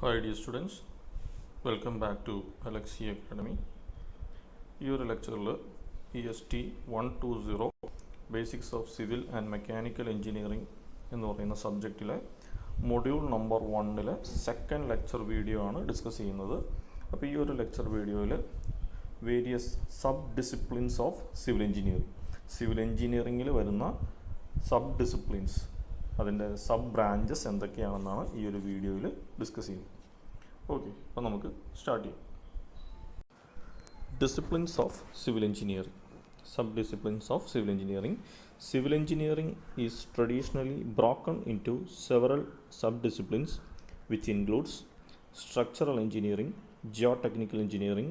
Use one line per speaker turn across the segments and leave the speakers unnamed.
Hi dear students, welcome back to Alexi Academy. ഈ ഒരു ലെക്ചറിൽ EST 120 basics of civil and mechanical engineering എന്ന് പറയുന്ന സബ്ജക്റ്റിലെ module number 1 second lecture video ആണ് ഡിസ്കസ് ചെയ്യുന്നത്. അപ്പോൾ ഈ ഒരു ലെക്ചർ വീഡിയോയിൽ various sub disciplines of civil എഞ്ചിനീയറിംഗിൽ വരുന്ന സബ് ഡിസിപ്ലിൻസ്, അതിൻ്റെ സബ് ബ്രാഞ്ചസ് എന്തൊക്കെയാണെന്നാണ് ഈ ഒരു വീഡിയോയിൽ ഡിസ്കസ് ചെയ്യുന്നത്. ഓക്കെ, അപ്പോൾ നമുക്ക് സ്റ്റാർട്ട് ചെയ്യാം. Disciplines of civil engineering, sub disciplines of civil engineering. Civil engineering is traditionally broken into several sub-disciplines, which includes structural engineering, geotechnical engineering,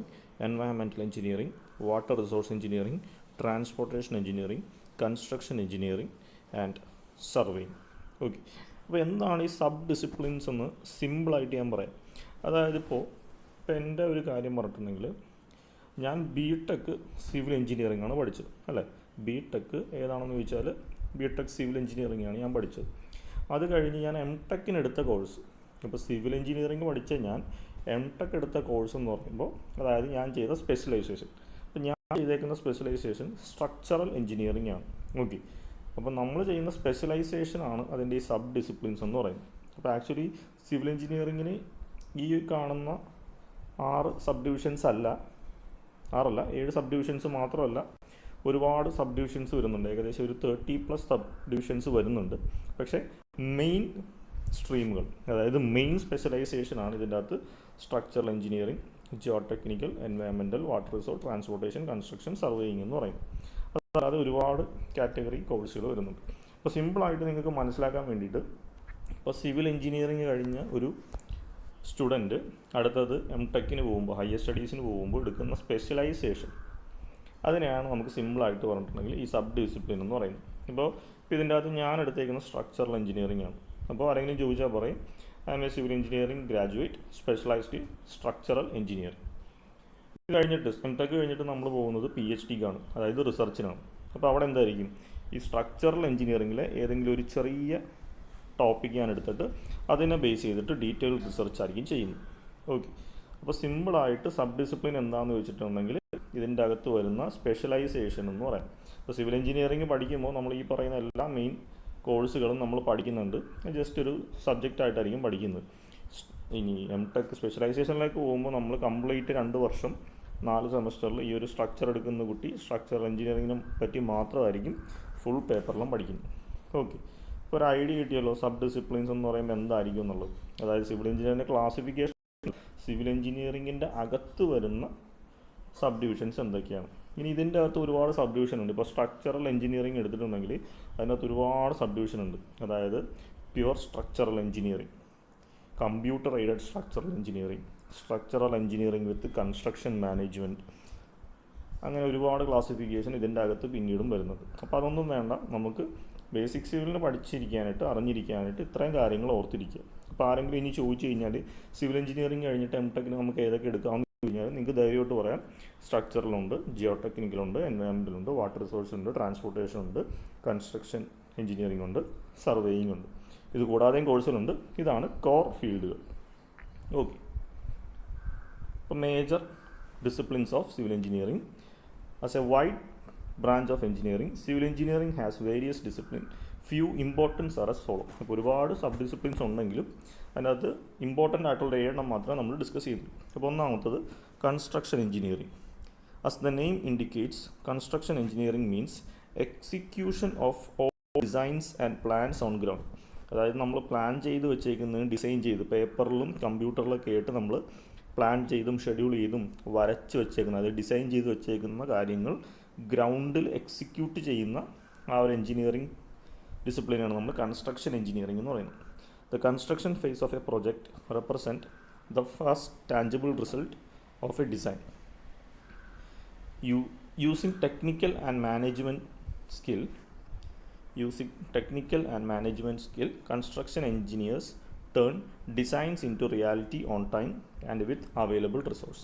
environmental engineering, water resource engineering, transportation engineering, construction engineering, and surveying. Okay, അപ്പോൾ എന്താണ് ഈ sub disciplines എന്ന് സിമ്പിളായിട്ട് ഞാൻ പറയാം. അതായത് ഇപ്പോൾ എൻ്റെ ഒരു കാര്യം പറഞ്ഞിട്ടുണ്ടെങ്കിൽ, ഞാൻ BTech സിവിൽ എഞ്ചിനീയറിംഗ് ആണ് പഠിച്ചത്, അല്ലേ? BTech ഏതാണെന്ന് ചോദിച്ചാൽ BTech സിവിൽ എഞ്ചിനീയറിംഗ് ആണ് ഞാൻ പഠിച്ചത്. അത് കഴിഞ്ഞ് ഞാൻ MTech എടുത്ത കോഴ്സ്, ഇപ്പോൾ സിവിൽ എഞ്ചിനീയറിംഗ് പഠിച്ച ഞാൻ MTech എടുത്ത കോഴ്സ് എന്ന് പറയുമ്പോൾ, അതായത് ഞാൻ ചെയ്ത സ്പെഷ്യലൈസേഷൻ, അപ്പോൾ ഞാൻ ചെയ്തേക്കുന്ന സ്പെഷ്യലൈസേഷൻ സ്ട്രക്ചറൽ എഞ്ചിനീയറിംഗ് ആണ്. ഓക്കെ, അപ്പോൾ നമ്മൾ ചെയ്യുന്ന സ്പെഷ്യലൈസേഷനാണ് അതിൻ്റെ ഈ സബ് ഡിസിപ്ലിൻസ് എന്ന് പറയുന്നത്. അപ്പോൾ ആക്ച്വലി സിവിൽ എഞ്ചിനീയറിങ്ങിന് ഈ കാണുന്ന 6 സബ് ഡിവിഷൻസ് അല്ല, 7 സബ് ഡിവിഷൻസ് മാത്രമല്ല, ഒരുപാട് സബ് ഡിവിഷൻസ് വരുന്നുണ്ട്. ഏകദേശം ഒരു 30+ സബ് ഡിവിഷൻസ് വരുന്നുണ്ട്. പക്ഷേ മെയിൻ സ്ട്രീമുകൾ, അതായത് മെയിൻ സ്പെഷ്യലൈസേഷനാണ് ഇതിൻ്റെ അകത്ത് structural engineering, Jio technical, environmental, water resource, transportation, construction, surveying എന്ന് പറയും. അതായത് ഒരുപാട് കാറ്റഗറി കോഴ്സുകൾ വരുന്നുണ്ട്. അപ്പോൾ സിമ്പിളായിട്ട് നിങ്ങൾക്ക് മനസ്സിലാക്കാൻ വേണ്ടിയിട്ട്, ഇപ്പോൾ സിവിൽ എഞ്ചിനീയറിംഗ് കഴിഞ്ഞ ഒരു സ്റ്റുഡൻറ്റ് അടുത്തത് MTechന് പോകുമ്പോൾ, ഹയർ സ്റ്റഡീസിന് പോകുമ്പോൾ എടുക്കുന്ന സ്പെഷ്യലൈസേഷൻ, അതിനെയാണ് നമുക്ക് സിമ്പിളായിട്ട് പറഞ്ഞിട്ടുണ്ടെങ്കിൽ ഈ സബ് ഡിസിപ്ലിൻ എന്ന് പറയുന്നത്. ഇപ്പോൾ ഇതിൻ്റെ അകത്ത് ഞാൻ എടുത്തേക്കുന്ന സ്ട്രക്ചറൽ എഞ്ചിനീയറിംഗ് ആണ്. അപ്പോൾ ആരെങ്കിലും ചോദിച്ചാൽ പറയും I M A civil engineering graduate specialised in structural engineering. ഇത് കഴിഞ്ഞിട്ട് MTech കഴിഞ്ഞിട്ട് നമ്മൾ പോകുന്നത് PhDക്കാണ്, അതായത് റിസർച്ചിനാണ്. അപ്പോൾ അവിടെ എന്തായിരിക്കും, ഈ സ്ട്രക്ചറൽ എഞ്ചിനീയറിംഗിലെ ഏതെങ്കിലും ഒരു ചെറിയ ടോപ്പിക്ക് ഞാൻ എടുത്തിട്ട് അതിനെ ബേസ് ചെയ്തിട്ട് ഡീറ്റെയിൽ റിസർച്ച് ആയിരിക്കും ചെയ്യുന്നത്. ഓക്കെ, അപ്പോൾ സിമ്പിളായിട്ട് സബ് ഡിസിപ്ലിൻ എന്താണെന്ന് വെച്ചിട്ടുണ്ടെങ്കിൽ ഇതിൻ്റെ അകത്ത് വരുന്ന സ്പെഷ്യലൈസേഷൻ എന്ന് പറയാം. ഇപ്പോൾ സിവിൽ എഞ്ചിനീയറിംഗ് പഠിക്കുമ്പോൾ നമ്മൾ ഈ പറയുന്ന എല്ലാ മെയിൻ കോഴ്സുകളും നമ്മൾ പഠിക്കുന്നുണ്ട്, ജസ്റ്റ് ഒരു സബ്ജക്റ്റായിട്ടായിരിക്കും പഠിക്കുന്നത്. ഇനി MTech സ്പെഷ്യലൈസേഷനിലേക്ക് പോകുമ്പോൾ നമ്മൾ കംപ്ലീറ്റ് 2 വർഷം 4 സെമസ്റ്ററിൽ ഈ ഒരു സ്ട്രക്ചർ എടുക്കുന്ന കുട്ടി സ്ട്രക്ചറൽ എഞ്ചിനീയറിങ്ങിനെ പറ്റി മാത്രമായിരിക്കും ഫുൾ പേപ്പറിലും പഠിക്കുന്നത്. ഓക്കെ, ഇപ്പോൾ ഒരു ഐഡിയ കിട്ടിയല്ലോ സബ് ഡിസിപ്ലിൻസ് എന്ന് പറയുമ്പോൾ എന്തായിരിക്കും എന്നുള്ളത്. അതായത് സിവിൽ എഞ്ചിനീയറിൻ്റെ ക്ലാസിഫിക്കേഷൻ, സിവിൽ എഞ്ചിനീയറിങ്ങിൻ്റെ അകത്ത് വരുന്ന സബ് ഡിവിഷൻസ് എന്തൊക്കെയാണ്. ഇനി ഇതിൻ്റെ അകത്ത് ഒരുപാട് സബ് ഡിവിഷൻ ഉണ്ട്. ഇപ്പോൾ സ്ട്രക്ചറൽ എഞ്ചിനീയറിംഗ് എടുത്തിട്ടുണ്ടെങ്കിൽ അതിനകത്ത് ഒരുപാട് സബ് ഡിവിഷൻ ഉണ്ട്. അതായത് pure structural engineering, computer aided structural engineering, structural engineering വിത്ത് കൺസ്ട്രക്ഷൻ മാനേജ്മെൻറ്റ്, അങ്ങനെ ഒരുപാട് ക്ലാസിഫിക്കേഷൻ ഇതിൻ്റെ അകത്ത് പിന്നീടും വരുന്നുണ്ട്. അപ്പോൾ അതൊന്നും വേണ്ട, നമുക്ക് ബേസിക് സിവിലിന് പഠിച്ചിരിക്കാനായിട്ട്, അറിഞ്ഞിരിക്കാനായിട്ട് ഇത്രയും കാര്യങ്ങൾ ഓർത്തിരിക്കുക. അപ്പോൾ ആരെങ്കിലും ഇനി ചോദിച്ചു കഴിഞ്ഞാൽ സിവിൽ എഞ്ചിനീയറിംഗ് കഴിഞ്ഞിട്ട് MTechന് നമുക്ക് ഏതൊക്കെ എടുക്കാമെന്ന് കഴിഞ്ഞാൽ നിങ്ങൾക്ക് ധൈര്യമായിട്ട് പറയാം, സ്ട്രക്ചറലുണ്ട്, ജിയോ ടെക്നിക്കലുണ്ട്, എൻവയറമെൻറ്റലുണ്ട്, വാട്ടർ റിസോഴ്സ് ഉണ്ട്, ട്രാൻസ്പോർട്ടേഷൻ ഉണ്ട്, കൺസ്ട്രക്ഷൻ എഞ്ചിനീയറിംഗ് ഉണ്ട്, സർവേയിങ് ഉണ്ട്. ഇത് കൂടാതെയും കോഴ്സുകളുണ്ട്. ഇതാണ് കോർ ഫീൽഡുകൾ. ഓക്കെ, ഇപ്പോൾ major disciplines of civil engineering. As A wide branch of engineering, civil engineering has various disciplines. Few importance are as follow. അപ്പോൾ ഒരുപാട് സബ് ഡിസിപ്ലിൻസ് ഉണ്ടെങ്കിലും അതിനകത്ത് ഇമ്പോർട്ടൻ്റ് ആയിട്ടുള്ള 7 മാത്രമേ നമ്മൾ ഡിസ്കസ് ചെയ്തു. അപ്പോൾ ഒന്നാമത്തത് construction engineering. As the name indicates, construction engineering means execution of all designs and plans on ground. അതായത് നമ്മൾ പ്ലാൻ ചെയ്ത് വെച്ചേക്കുന്നത്, ഡിസൈൻ ചെയ്ത് പേപ്പറിലും കമ്പ്യൂട്ടറിലൊക്കെ ആയിട്ട് നമ്മൾ പ്ലാൻ ചെയ്തും ഷെഡ്യൂൾ ചെയ്തും വരച്ച് വെച്ചേക്കുന്ന, അതായത് ഡിസൈൻ ചെയ്ത് വെച്ചേക്കുന്ന കാര്യങ്ങൾ ഗ്രൗണ്ടിൽ എക്സിക്യൂട്ട് ചെയ്യുന്ന ആ ഒരു എഞ്ചിനീയറിംഗ് ഡിസിപ്ലിനാണ് നമ്മൾ കൺസ്ട്രക്ഷൻ എഞ്ചിനീയറിംഗ് എന്ന് പറയുന്നത്. The construction phase of a project represent the first tangible result of a design. Using technical and management skill, construction engineers turn designs into reality on time and with available resource.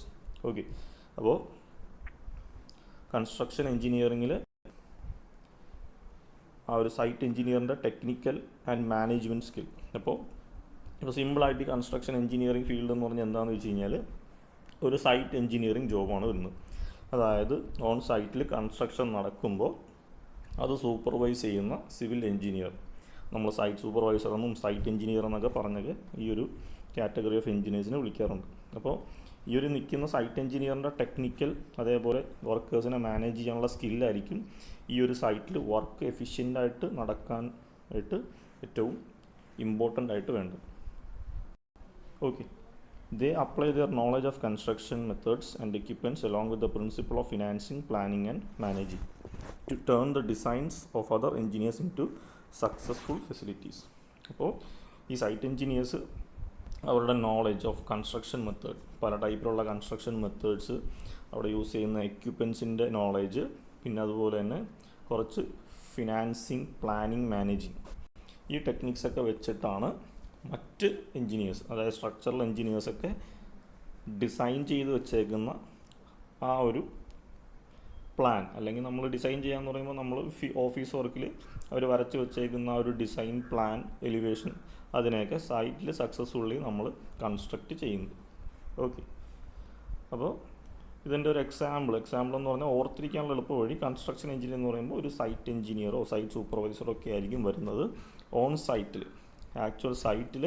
Okay, അപ്പോൾ construction എഞ്ചിനീയറിങ്ങിൽ ആ ഒരു site എഞ്ചിനീയറിൻ്റെ technical and management skill, അപ്പോൾ ഇപ്പോൾ സിമ്പിളായിട്ട് construction engineering field എന്ന് പറഞ്ഞാൽ എന്താണെന്ന് വെച്ച് കഴിഞ്ഞാൽ ഒരു സൈറ്റ് എഞ്ചിനീയറിംഗ് ജോബാണ് വരുന്നത്. അതായത് ഓൺ സൈറ്റിൽ കൺസ്ട്രക്ഷൻ നടക്കുമ്പോൾ അത് സൂപ്പർവൈസ് ചെയ്യുന്ന സിവിൽ എഞ്ചിനീയർ, നമ്മൾ സൈറ്റ് സൂപ്പർവൈസർ എന്നും സൈറ്റ് എഞ്ചിനീയർ എന്നൊക്കെ പറഞ്ഞൊക്കെ ഈ ഒരു കാറ്റഗറി ഓഫ് എഞ്ചിനീയേഴ്സിനെ വിളിക്കാറുണ്ട്. അപ്പോൾ ഈ ഒരു നിൽക്കുന്ന സൈറ്റ് എഞ്ചിനീയറിൻ്റെ ടെക്നിക്കൽ അതേപോലെ വർക്കേഴ്സിനെ മാനേജ് ചെയ്യാനുള്ള സ്കില്ലായിരിക്കും ഈ ഒരു സൈറ്റിൽ വർക്ക് എഫിഷ്യൻ്റായിട്ട് നടക്കാനായിട്ട് ഏറ്റവും ഇമ്പോർട്ടൻ്റ് ആയിട്ട് വേണ്ടത്. Okay, they apply their knowledge of construction methods and equipments along with the principle of financing, planning and managing to turn the designs of other engineers into successful facilities. അപ്പോൾ ഈ site engineers അവരുടെ knowledge of construction method, പല ടൈപ്പിലുള്ള construction methods, അവിടെ use ചെയ്യുന്ന എക്യുപ്മെൻസിൻ്റെ knowledge, പിന്നെ അതുപോലെ തന്നെ കുറച്ച് ഫിനാൻസിങ്, പ്ലാനിങ്, മാനേജിങ്, ഈ ടെക്നിക്സൊക്കെ വെച്ചിട്ടാണ് മറ്റ് എൻജിനീയേഴ്സ്, അതായത് സ്ട്രക്ചറൽ എൻജിനീയേഴ്സൊക്കെ ഡിസൈൻ ചെയ്ത് വെച്ചേക്കുന്ന ആ ഒരു പ്ലാൻ, അല്ലെങ്കിൽ നമ്മൾ ഡിസൈൻ ചെയ്യാന്ന് പറയുമ്പോൾ നമ്മൾ ഓഫീസ് വർക്കിൽ അവർ വരച്ച് വെച്ചേക്കുന്ന ആ ഒരു ഡിസൈൻ പ്ലാൻ, എലിവേഷൻ, അതിനെയൊക്കെ സൈറ്റിൽ സക്സസ്ഫുള്ളി നമ്മൾ കൺസ്ട്രക്റ്റ് ചെയ്യുന്നത്. ഓക്കെ, അപ്പോൾ ഇതിൻ്റെ ഒരു എക്സാമ്പിൾ എന്ന് പറഞ്ഞാൽ ഓർത്തിരിക്കാനുള്ള എളുപ്പ വഴി, കൺസ്ട്രക്ഷൻ എഞ്ചിനീയർ എന്ന് പറയുമ്പോൾ ഒരു സൈറ്റ് എഞ്ചിനീയറോ സൈറ്റ് സൂപ്പർവൈസറോ ഒക്കെ ആയിരിക്കും വരുന്നത്. ഓൺ സൈറ്റിൽ, ആക്ച്വൽ സൈറ്റിൽ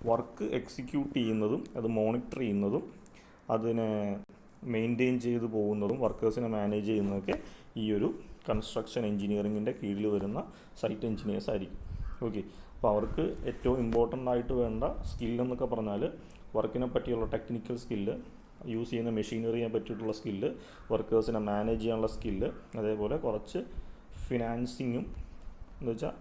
വർക്ക് എക്സിക്യൂട്ട് ചെയ്യുന്നതും അത് മോണിറ്റർ ചെയ്യുന്നതും അതിനെ മെയിൻറ്റെയിൻ ചെയ്ത് പോകുന്നതും വർക്കേഴ്സിനെ മാനേജ് ചെയ്യുന്നതൊക്കെ ഈ ഒരു കൺസ്ട്രക്ഷൻ എഞ്ചിനീയറിങ്ങിൻ്റെ കീഴിൽ വരുന്ന സൈറ്റ് എഞ്ചിനീയേഴ്സ് ആയിരിക്കും. ഓക്കെ, അപ്പോൾ അവർക്ക് ഏറ്റവും ഇമ്പോർട്ടൻ്റ് ആയിട്ട് വേണ്ട സ്കില്ലെന്നൊക്കെ പറഞ്ഞാൽ വർക്കിനെ പറ്റിയുള്ള ടെക്നിക്കൽ സ്കില്ല്, യൂസ് ചെയ്യുന്ന മെഷീനറിയെ പറ്റിയിട്ടുള്ള സ്കില്ല്, വർക്കേഴ്സിനെ മാനേജ് ചെയ്യാനുള്ള സ്കില്ല്, അതേപോലെ കുറച്ച് ഫിനാൻസിങ്ങും എന്ന് വെച്ചാൽ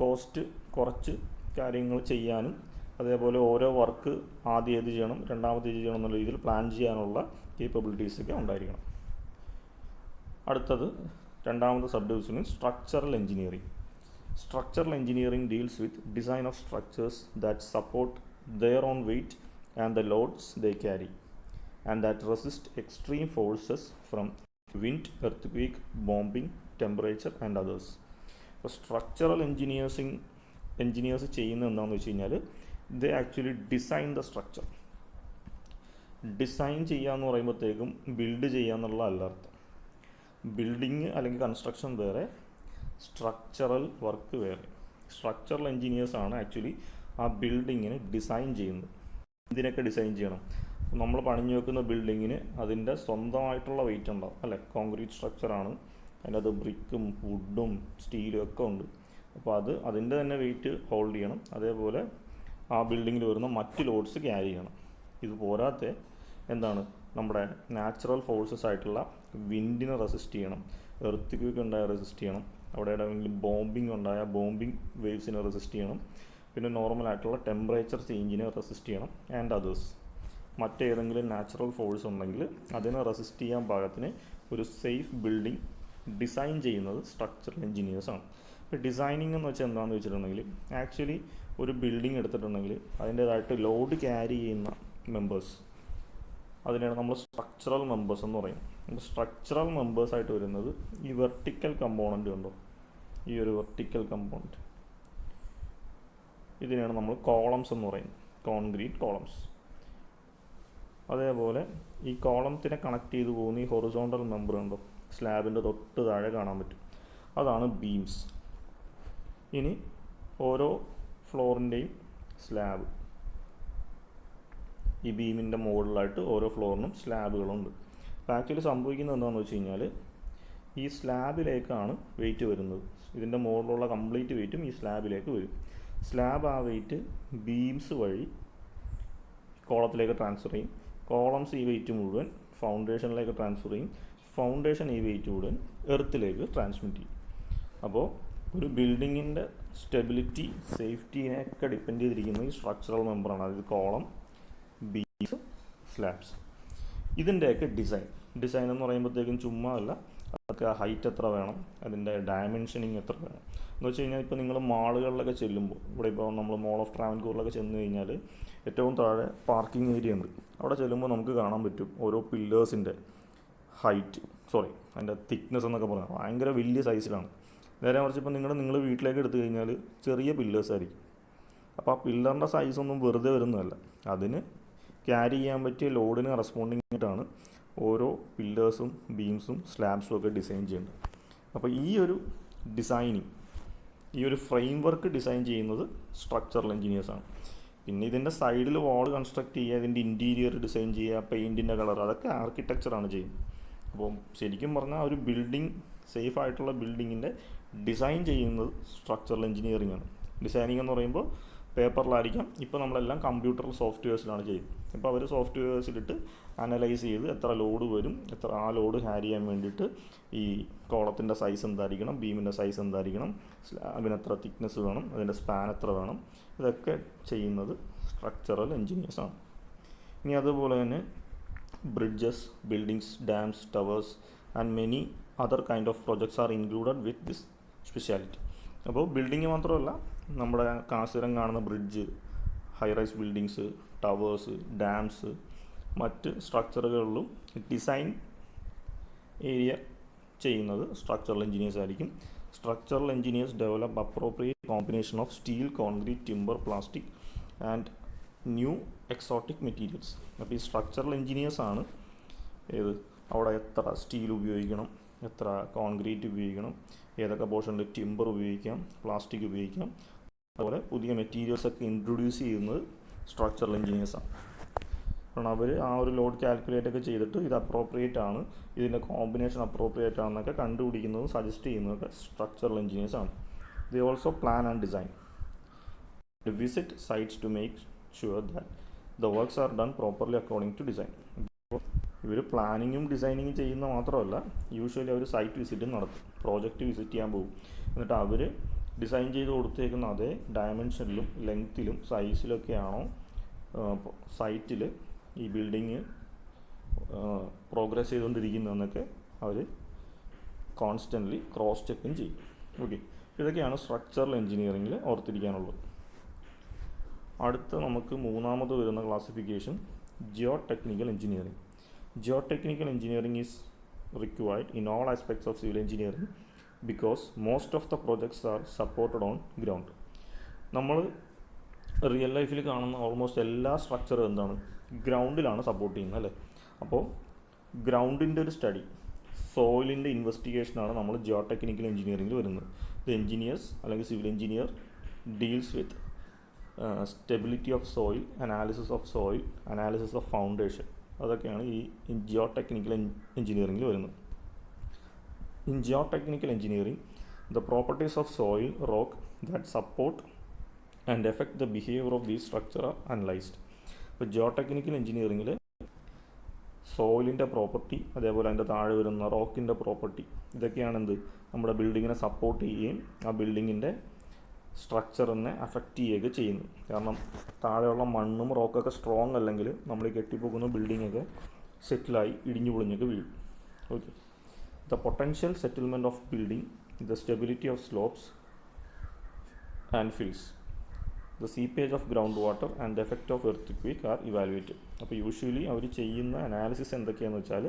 കോസ്റ്റ് കുറച്ച് കാര്യങ്ങൾ ചെയ്യാനും, അതേപോലെ ഓരോ വർക്ക് ആദ്യം ഏത് ചെയ്യണം രണ്ടാമത് ഏത് ചെയ്യണം എന്നുള്ള രീതിയിൽ പ്ലാൻ ചെയ്യാനുള്ള കേപ്പബിലിറ്റീസൊക്കെ ഉണ്ടായിരിക്കണം. അടുത്തത് രണ്ടാമത്തെ sub division structural engineering. Structural engineering deals with design of structures that support their own weight and the loads they carry and that resist extreme forces from wind, earthquake, bombing, temperature and others. അപ്പോൾ structural engineers ചെയ്യുന്നത് എന്താണെന്ന് വെച്ച് കഴിഞ്ഞാൽ ദേ actually design the structure. Design ചെയ്യുക എന്ന് പറയുമ്പോഴത്തേക്കും build ചെയ്യുക എന്നുള്ള അല്ല അർത്ഥം. ബിൽഡിങ് അല്ലെങ്കിൽ കൺസ്ട്രക്ഷൻ വേറെ, സ്ട്രക്ചറൽ വർക്ക് വേറെ. സ്ട്രക്ചറൽ എഞ്ചിനീയേഴ്സാണ് ആക്ച്വലി ആ ബിൽഡിങ്ങിന് ഡിസൈൻ ചെയ്യുന്നത്. ഇതിനൊക്കെ ഡിസൈൻ ചെയ്യണം. നമ്മൾ പണിഞ്ഞു വെക്കുന്ന ബിൽഡിങ്ങിന് അതിൻ്റെ സ്വന്തമായിട്ടുള്ള വെയിറ്റ് ഉണ്ടാവും അല്ലേ. കോൺക്രീറ്റ് സ്ട്രക്ചറാണ്, അതിനകത്ത് ബ്രിക്കും വുഡും സ്റ്റീലും ഒക്കെ ഉണ്ട്. അപ്പോൾ അതിൻ്റെ തന്നെ വെയിറ്റ് ഹോൾഡ് ചെയ്യണം. അതേപോലെ ആ ബിൽഡിങ്ങിൽ വരുന്ന മറ്റ് ലോഡ്സ് ക്യാരി ചെയ്യണം. ഇത് പോരാത്തെ എന്താണ്, നമ്മുടെ നാച്ചുറൽ ഫോഴ്സസ് ആയിട്ടുള്ള വിൻഡിനെ റെസിസ്റ്റ് ചെയ്യണം, എർത്ത് ഉണ്ടായാൽ റെസിസ്റ്റ് ചെയ്യണം, അവിടെ എവിടെയെങ്കിലും ബോംബിങ് ഉണ്ടായാൽ ബോംബിങ് വേവ്സിനെ റെസിസ്റ്റ് ചെയ്യണം, പിന്നെ നോർമലായിട്ടുള്ള ടെമ്പറേച്ചർ ചേഞ്ചിനെ റെസിസ്റ്റ് ചെയ്യണം ആൻഡ് അതേഴ്സ്. മറ്റേതെങ്കിലും നാച്ചുറൽ ഫോഴ്സ് ഉണ്ടെങ്കിൽ അതിനെ റെസിസ്റ്റ് ചെയ്യാൻ പാകത്തിന് ഒരു സേഫ് ബിൽഡിംഗ് ഡിസൈൻ ചെയ്യുന്നത് സ്ട്രക്ചറൽ എഞ്ചിനീയേഴ്സാണ്. ഇപ്പോൾ ഡിസൈനിങ് എന്ന് വെച്ചാൽ എന്താണെന്ന് വെച്ചിട്ടുണ്ടെങ്കിൽ ആക്ച്വലി ഒരു ബിൽഡിംഗ് എടുത്തിട്ടുണ്ടെങ്കിൽ അതിൻ്റേതായിട്ട് ലോഡ് ക്യാരി ചെയ്യുന്ന മെമ്പേഴ്സ്, അതിനാണ് നമ്മൾ സ്ട്രക്ചറൽ മെമ്പേഴ്സ് എന്ന് പറയും. അപ്പോൾ സ്ട്രക്ചറൽ മെമ്പേഴ്സായിട്ട് വരുന്നത് ഈ വെർട്ടിക്കൽ കമ്പോണൻ്റ് ഉണ്ടോ, ഈ ഒരു വെർട്ടിക്കൽ കമ്പോണൻറ്റ്, ഇതിനെയാണ് നമ്മൾ കോളംസ് എന്ന് പറയുന്നത്, കോൺക്രീറ്റ് കോളംസ്. അതേപോലെ ഈ കോളംസിനെ കണക്ട് ചെയ്ത് പോകുന്ന ഈ ഹൊറിസോണ്ടൽ മെമ്പർ ഉണ്ടോ, സ്ലാബിൻ്റെ തൊട്ട് താഴെ കാണാൻ പറ്റും, അതാണ് ബീംസ്. ഇനി ഓരോ ഫ്ലോറിൻ്റെയും സ്ലാബ്, ഈ ബീമിൻ്റെ മുകളിലായിട്ട് ഓരോ ഫ്ലോറിനും സ്ലാബുകളുണ്ട്. അപ്പോൾ ആക്ച്വലി സംഭവിക്കുന്നത് എന്താണെന്ന് വെച്ച് കഴിഞ്ഞാൽ ഈ സ്ലാബിലേക്കാണ് വെയിറ്റ് വരുന്നത്. ഇതിൻ്റെ മുകളിലുള്ള കംപ്ലീറ്റ് വെയിറ്റും ഈ സ്ലാബിലേക്ക് വരും. സ്ലാബ് ആ വെയിറ്റ് ബീംസ് വഴി കോളത്തിലേക്ക് ട്രാൻസ്ഫർ ചെയ്യും. കോളംസ് ഈ വെയിറ്റ് മുഴുവൻ ഫൗണ്ടേഷനിലേക്ക് ട്രാൻസ്ഫർ ചെയ്യും. ഫൗണ്ടേഷൻ ഈ വെയിറ്റ് മുഴുവൻ എർത്തിലേക്ക് ട്രാൻസ്മിറ്റ് ചെയ്യും. അപ്പോൾ ഒരു ബിൽഡിങ്ങിൻ്റെ സ്റ്റെബിലിറ്റി, സേഫ്റ്റിനെയൊക്കെ ഡിപ്പെൻഡ് ചെയ്തിരിക്കുന്നത് ഈ സ്ട്രക്ചറൽ മെമ്പറാണ്. അതായത് കോളം, ബീംസ്, സ്ലാബ്സ്. ഇതിൻ്റെയൊക്കെ ഡിസൈൻ എന്ന് പറയുമ്പോഴത്തേക്കും ചുമ്മാ അല്ല, അതൊക്കെ ഹൈറ്റ് എത്ര വേണം, അതിൻ്റെ ഡയമെൻഷനിങ് എത്ര വേണം എന്ന് വെച്ച് കഴിഞ്ഞാൽ ഇപ്പോൾ നിങ്ങൾ മാളുകളിലൊക്കെ ചെല്ലുമ്പോൾ, ഇവിടെ ഇപ്പോൾ നമ്മൾ മോൾ ഓഫ് ട്രാവൻകൂറിലൊക്കെ ചെന്ന് കഴിഞ്ഞാൽ ഏറ്റവും താഴെ പാർക്കിംഗ് ഏരിയ ഉണ്ട്. അവിടെ ചെല്ലുമ്പോൾ നമുക്ക് കാണാൻ പറ്റും ഓരോ പില്ലേഴ്സിൻ്റെ അതിൻ്റെ തിക്നെസ് എന്നൊക്കെ പറഞ്ഞാൽ ഭയങ്കര വലിയ സൈസിലാണ്. നേരെ മറിച്ച് ഇപ്പോൾ നിങ്ങൾ വീട്ടിലേക്ക് എടുത്തു കഴിഞ്ഞാൽ ചെറിയ പില്ലേഴ്സ് ആയിരിക്കും. അപ്പോൾ ആ പില്ലറിൻ്റെ സൈസൊന്നും വെറുതെ വരുന്നതല്ല, അതിന് ക്യാരി ചെയ്യാൻ പറ്റിയ ലോഡിന് റെസ്പോണ്ടിങ് ആയിട്ടാണ് ഓരോ പില്ലേഴ്സും ബീംസും സ്ലാബ്സും ഒക്കെ ഡിസൈൻ ചെയ്യേണ്ടത്. അപ്പോൾ ഈ ഒരു ഡിസൈനിങ്, ഈ ഒരു ഫ്രെയിം വർക്ക് ഡിസൈൻ ചെയ്യുന്നത് സ്ട്രക്ചറൽ എഞ്ചിനീയേഴ്സാണ്. പിന്നെ ഇതിൻ്റെ സൈഡിൽ വാൾ കൺസ്ട്രക്ട് ചെയ്യുക, ഇതിൻ്റെ ഇൻറ്റീരിയർ ഡിസൈൻ ചെയ്യുക, പെയിൻറ്റിൻ്റെ കളർ, അതൊക്കെ ആർക്കിടെക്ചറാണ് ചെയ്യുന്നത്. അപ്പോൾ ശരിക്കും പറഞ്ഞാൽ ഒരു ബിൽഡിംഗ്, സേഫ് ആയിട്ടുള്ള ബിൽഡിങ്ങിൻ്റെ ഡിസൈൻ ചെയ്യുന്നത് സ്ട്രക്ചറൽ എഞ്ചിനീയറിംഗ് ആണ്. ഡിസൈനിങ് എന്ന് പറയുമ്പോൾ പേപ്പറിലായിരിക്കാം, ഇപ്പോൾ നമ്മളെല്ലാം കമ്പ്യൂട്ടർ സോഫ്റ്റ്വെയർസിലാണ് ചെയ്യുന്നത്. ഇപ്പോൾ അവർ സോഫ്റ്റ്വെയർസിലിട്ട് അനലൈസ് ചെയ്ത് എത്ര ലോഡ് വരും, ആ ലോഡ് ഹാരി ചെയ്യാൻ വേണ്ടിയിട്ട് ഈ കോളത്തിൻ്റെ സൈസ് എന്തായിരിക്കണം, ബീമിൻ്റെ സൈസ് എന്തായിരിക്കണം, അതിന് എത്ര തിക്നെസ് വേണം, അതിൻ്റെ സ്പാൻ എത്ര വേണം, ഇതൊക്കെ ചെയ്യുന്നത് സ്ട്രക്ചറൽ എഞ്ചിനീയേഴ്സാണ്. ഇനി അതുപോലെ തന്നെ bridges, buildings, dams, towers and many other kind of projects are included with this speciality. അപ്പോൾ ബിൽഡിങ് മാത്രമല്ല, നമ്മുടെ കാശിരം കാണുന്ന bridge, high-rise buildings, towers, dams, മറ്റ് സ്ട്രക്ചറുകളിലും ഡിസൈൻ ഏരിയ ചെയ്യുന്നത് സ്ട്രക്ചറൽ എഞ്ചിനീയേഴ്സ് ആയിരിക്കും. Structural engineers develop appropriate combination of steel, concrete, timber, plastic and new exotic materials. അപ്പോൾ ഈ structural എഞ്ചിനീയേഴ്സാണ് അവിടെ എത്ര സ്റ്റീൽ ഉപയോഗിക്കണം, എത്ര കോൺക്രീറ്റ് ഉപയോഗിക്കണം, ഏതൊക്കെ പോർഷനിൽ ടിമ്പർ ഉപയോഗിക്കാം, പ്ലാസ്റ്റിക് ഉപയോഗിക്കാം, അതുപോലെ പുതിയ മെറ്റീരിയൽസൊക്കെ ഇൻട്രൊഡ്യൂസ് ചെയ്യുന്നത് സ്ട്രക്ചറൽ എഞ്ചിനീയേഴ്സാണ്. കാരണം അവർ ആ ഒരു ലോഡ് കാൽക്കുലേറ്റ് ഒക്കെ ചെയ്തിട്ട് ഇത് അപ്രോപ്രിയേറ്റ് ആണ്, ഇതിൻ്റെ കോമ്പിനേഷൻ അപ്രോപ്രിയേറ്റ് ആണെന്നൊക്കെ കണ്ടുപിടിക്കുന്നതും സജസ്റ്റ് ചെയ്യുന്നതൊക്കെ സ്ട്രക്ചറൽ എഞ്ചിനീയേഴ്സാണ്. They also plan and design, visit sites to make sure that the works are done properly according to design. ഇവർ പ്ലാനിങ്ങും ഡിസൈനിങ്ങും ചെയ്യുന്ന മാത്രമല്ല, യൂഷ്വലി അവർ സൈറ്റ് വിസിറ്റും നടത്തും, പ്രോജക്റ്റ് വിസിറ്റ് ചെയ്യാൻ പോകും. എന്നിട്ട് അവർ ഡിസൈൻ ചെയ്ത് കൊടുത്തേക്കുന്ന അതേ ഡയമെൻഷനിലും ലെങ്ത്തിലും സൈസിലൊക്കെയാണോ സൈറ്റിൽ ഈ ബിൽഡിങ് പ്രോഗ്രസ് ചെയ്തുകൊണ്ടിരിക്കുന്നതെന്നൊക്കെ അവർ കോൺസ്റ്റൻ്റ്ലി ക്രോസ് ചെക്കും ചെയ്യും. ഓക്കെ, ഇതൊക്കെയാണ് സ്ട്രക്ചറൽ എഞ്ചിനീയറിങ്ങിൽ ഓർത്തിരിക്കാനുള്ളത്. അടുത്ത നമുക്ക് മൂന്നാമത് വരുന്ന classification Jio technical engineering. Geotechnical engineering is required in all aspects of civil engineering because most of the projects are supported on ground. നമ്മൾ റിയൽ ലൈഫിൽ കാണുന്ന ഓൾമോസ്റ്റ് എല്ലാ സ്ട്രക്ചറും എന്താണ്, ഗ്രൗണ്ടിലാണ് സപ്പോർട്ട് ചെയ്യുന്നത് അല്ലേ. അപ്പോൾ ഗ്രൗണ്ടിൻ്റെ ഒരു സ്റ്റഡി, സോയിലിൻ്റെ ഇൻവെസ്റ്റിഗേഷനാണ് നമ്മൾ ജിയോ ടെക്നിക്കൽ എഞ്ചിനീയറിംഗിൽ വരുന്നത്. ദ എഞ്ചിനീയേഴ്സ് അല്ലെങ്കിൽ civil engineer deals with stability of soil, analysis of soil, analysis of foundation, അതൊക്കെയാണ് ഈ ജിയോ ടെക്നിക്കൽ എഞ്ചിനീയറിംഗിൽ വരുന്നത്. In geo technical engineering the properties of soil, rock that support and affect the behaviour of these structure are analysed. ഇപ്പോൾ geo technical എഞ്ചിനീയറിംഗിൽ സോയിലിൻ്റെ property, അതേപോലെ അതിൻ്റെ താഴെ വരുന്ന റോക്കിൻ്റെ പ്രോപ്പർട്ടി, ഇതൊക്കെയാണ് എന്ത് നമ്മുടെ ബിൽഡിങ്ങിനെ സപ്പോർട്ട് ചെയ്യുകയും ആ ബിൽഡിങ്ങിൻ്റെ സ്ട്രക്ചറിനെ അഫക്റ്റ് ചെയ്യുകയൊക്കെ ചെയ്യുന്നു. കാരണം താഴെയുള്ള മണ്ണും റോക്കൊക്കെ സ്ട്രോങ് അല്ലെങ്കിൽ നമ്മൾ കെട്ടിപ്പോകുന്ന ബിൽഡിങ്ങൊക്കെ സെറ്റിലായി ഇടിഞ്ഞു പൊളിഞ്ഞൊക്കെ വീഴും. Okay, the potential settlement of building, the stability of slopes and fils, the seepage of ground water and the effect of earth are evaluated. അപ്പോൾ യൂഷ്വലി അവർ ചെയ്യുന്ന അനാലിസിസ് എന്തൊക്കെയാണെന്ന് വെച്ചാൽ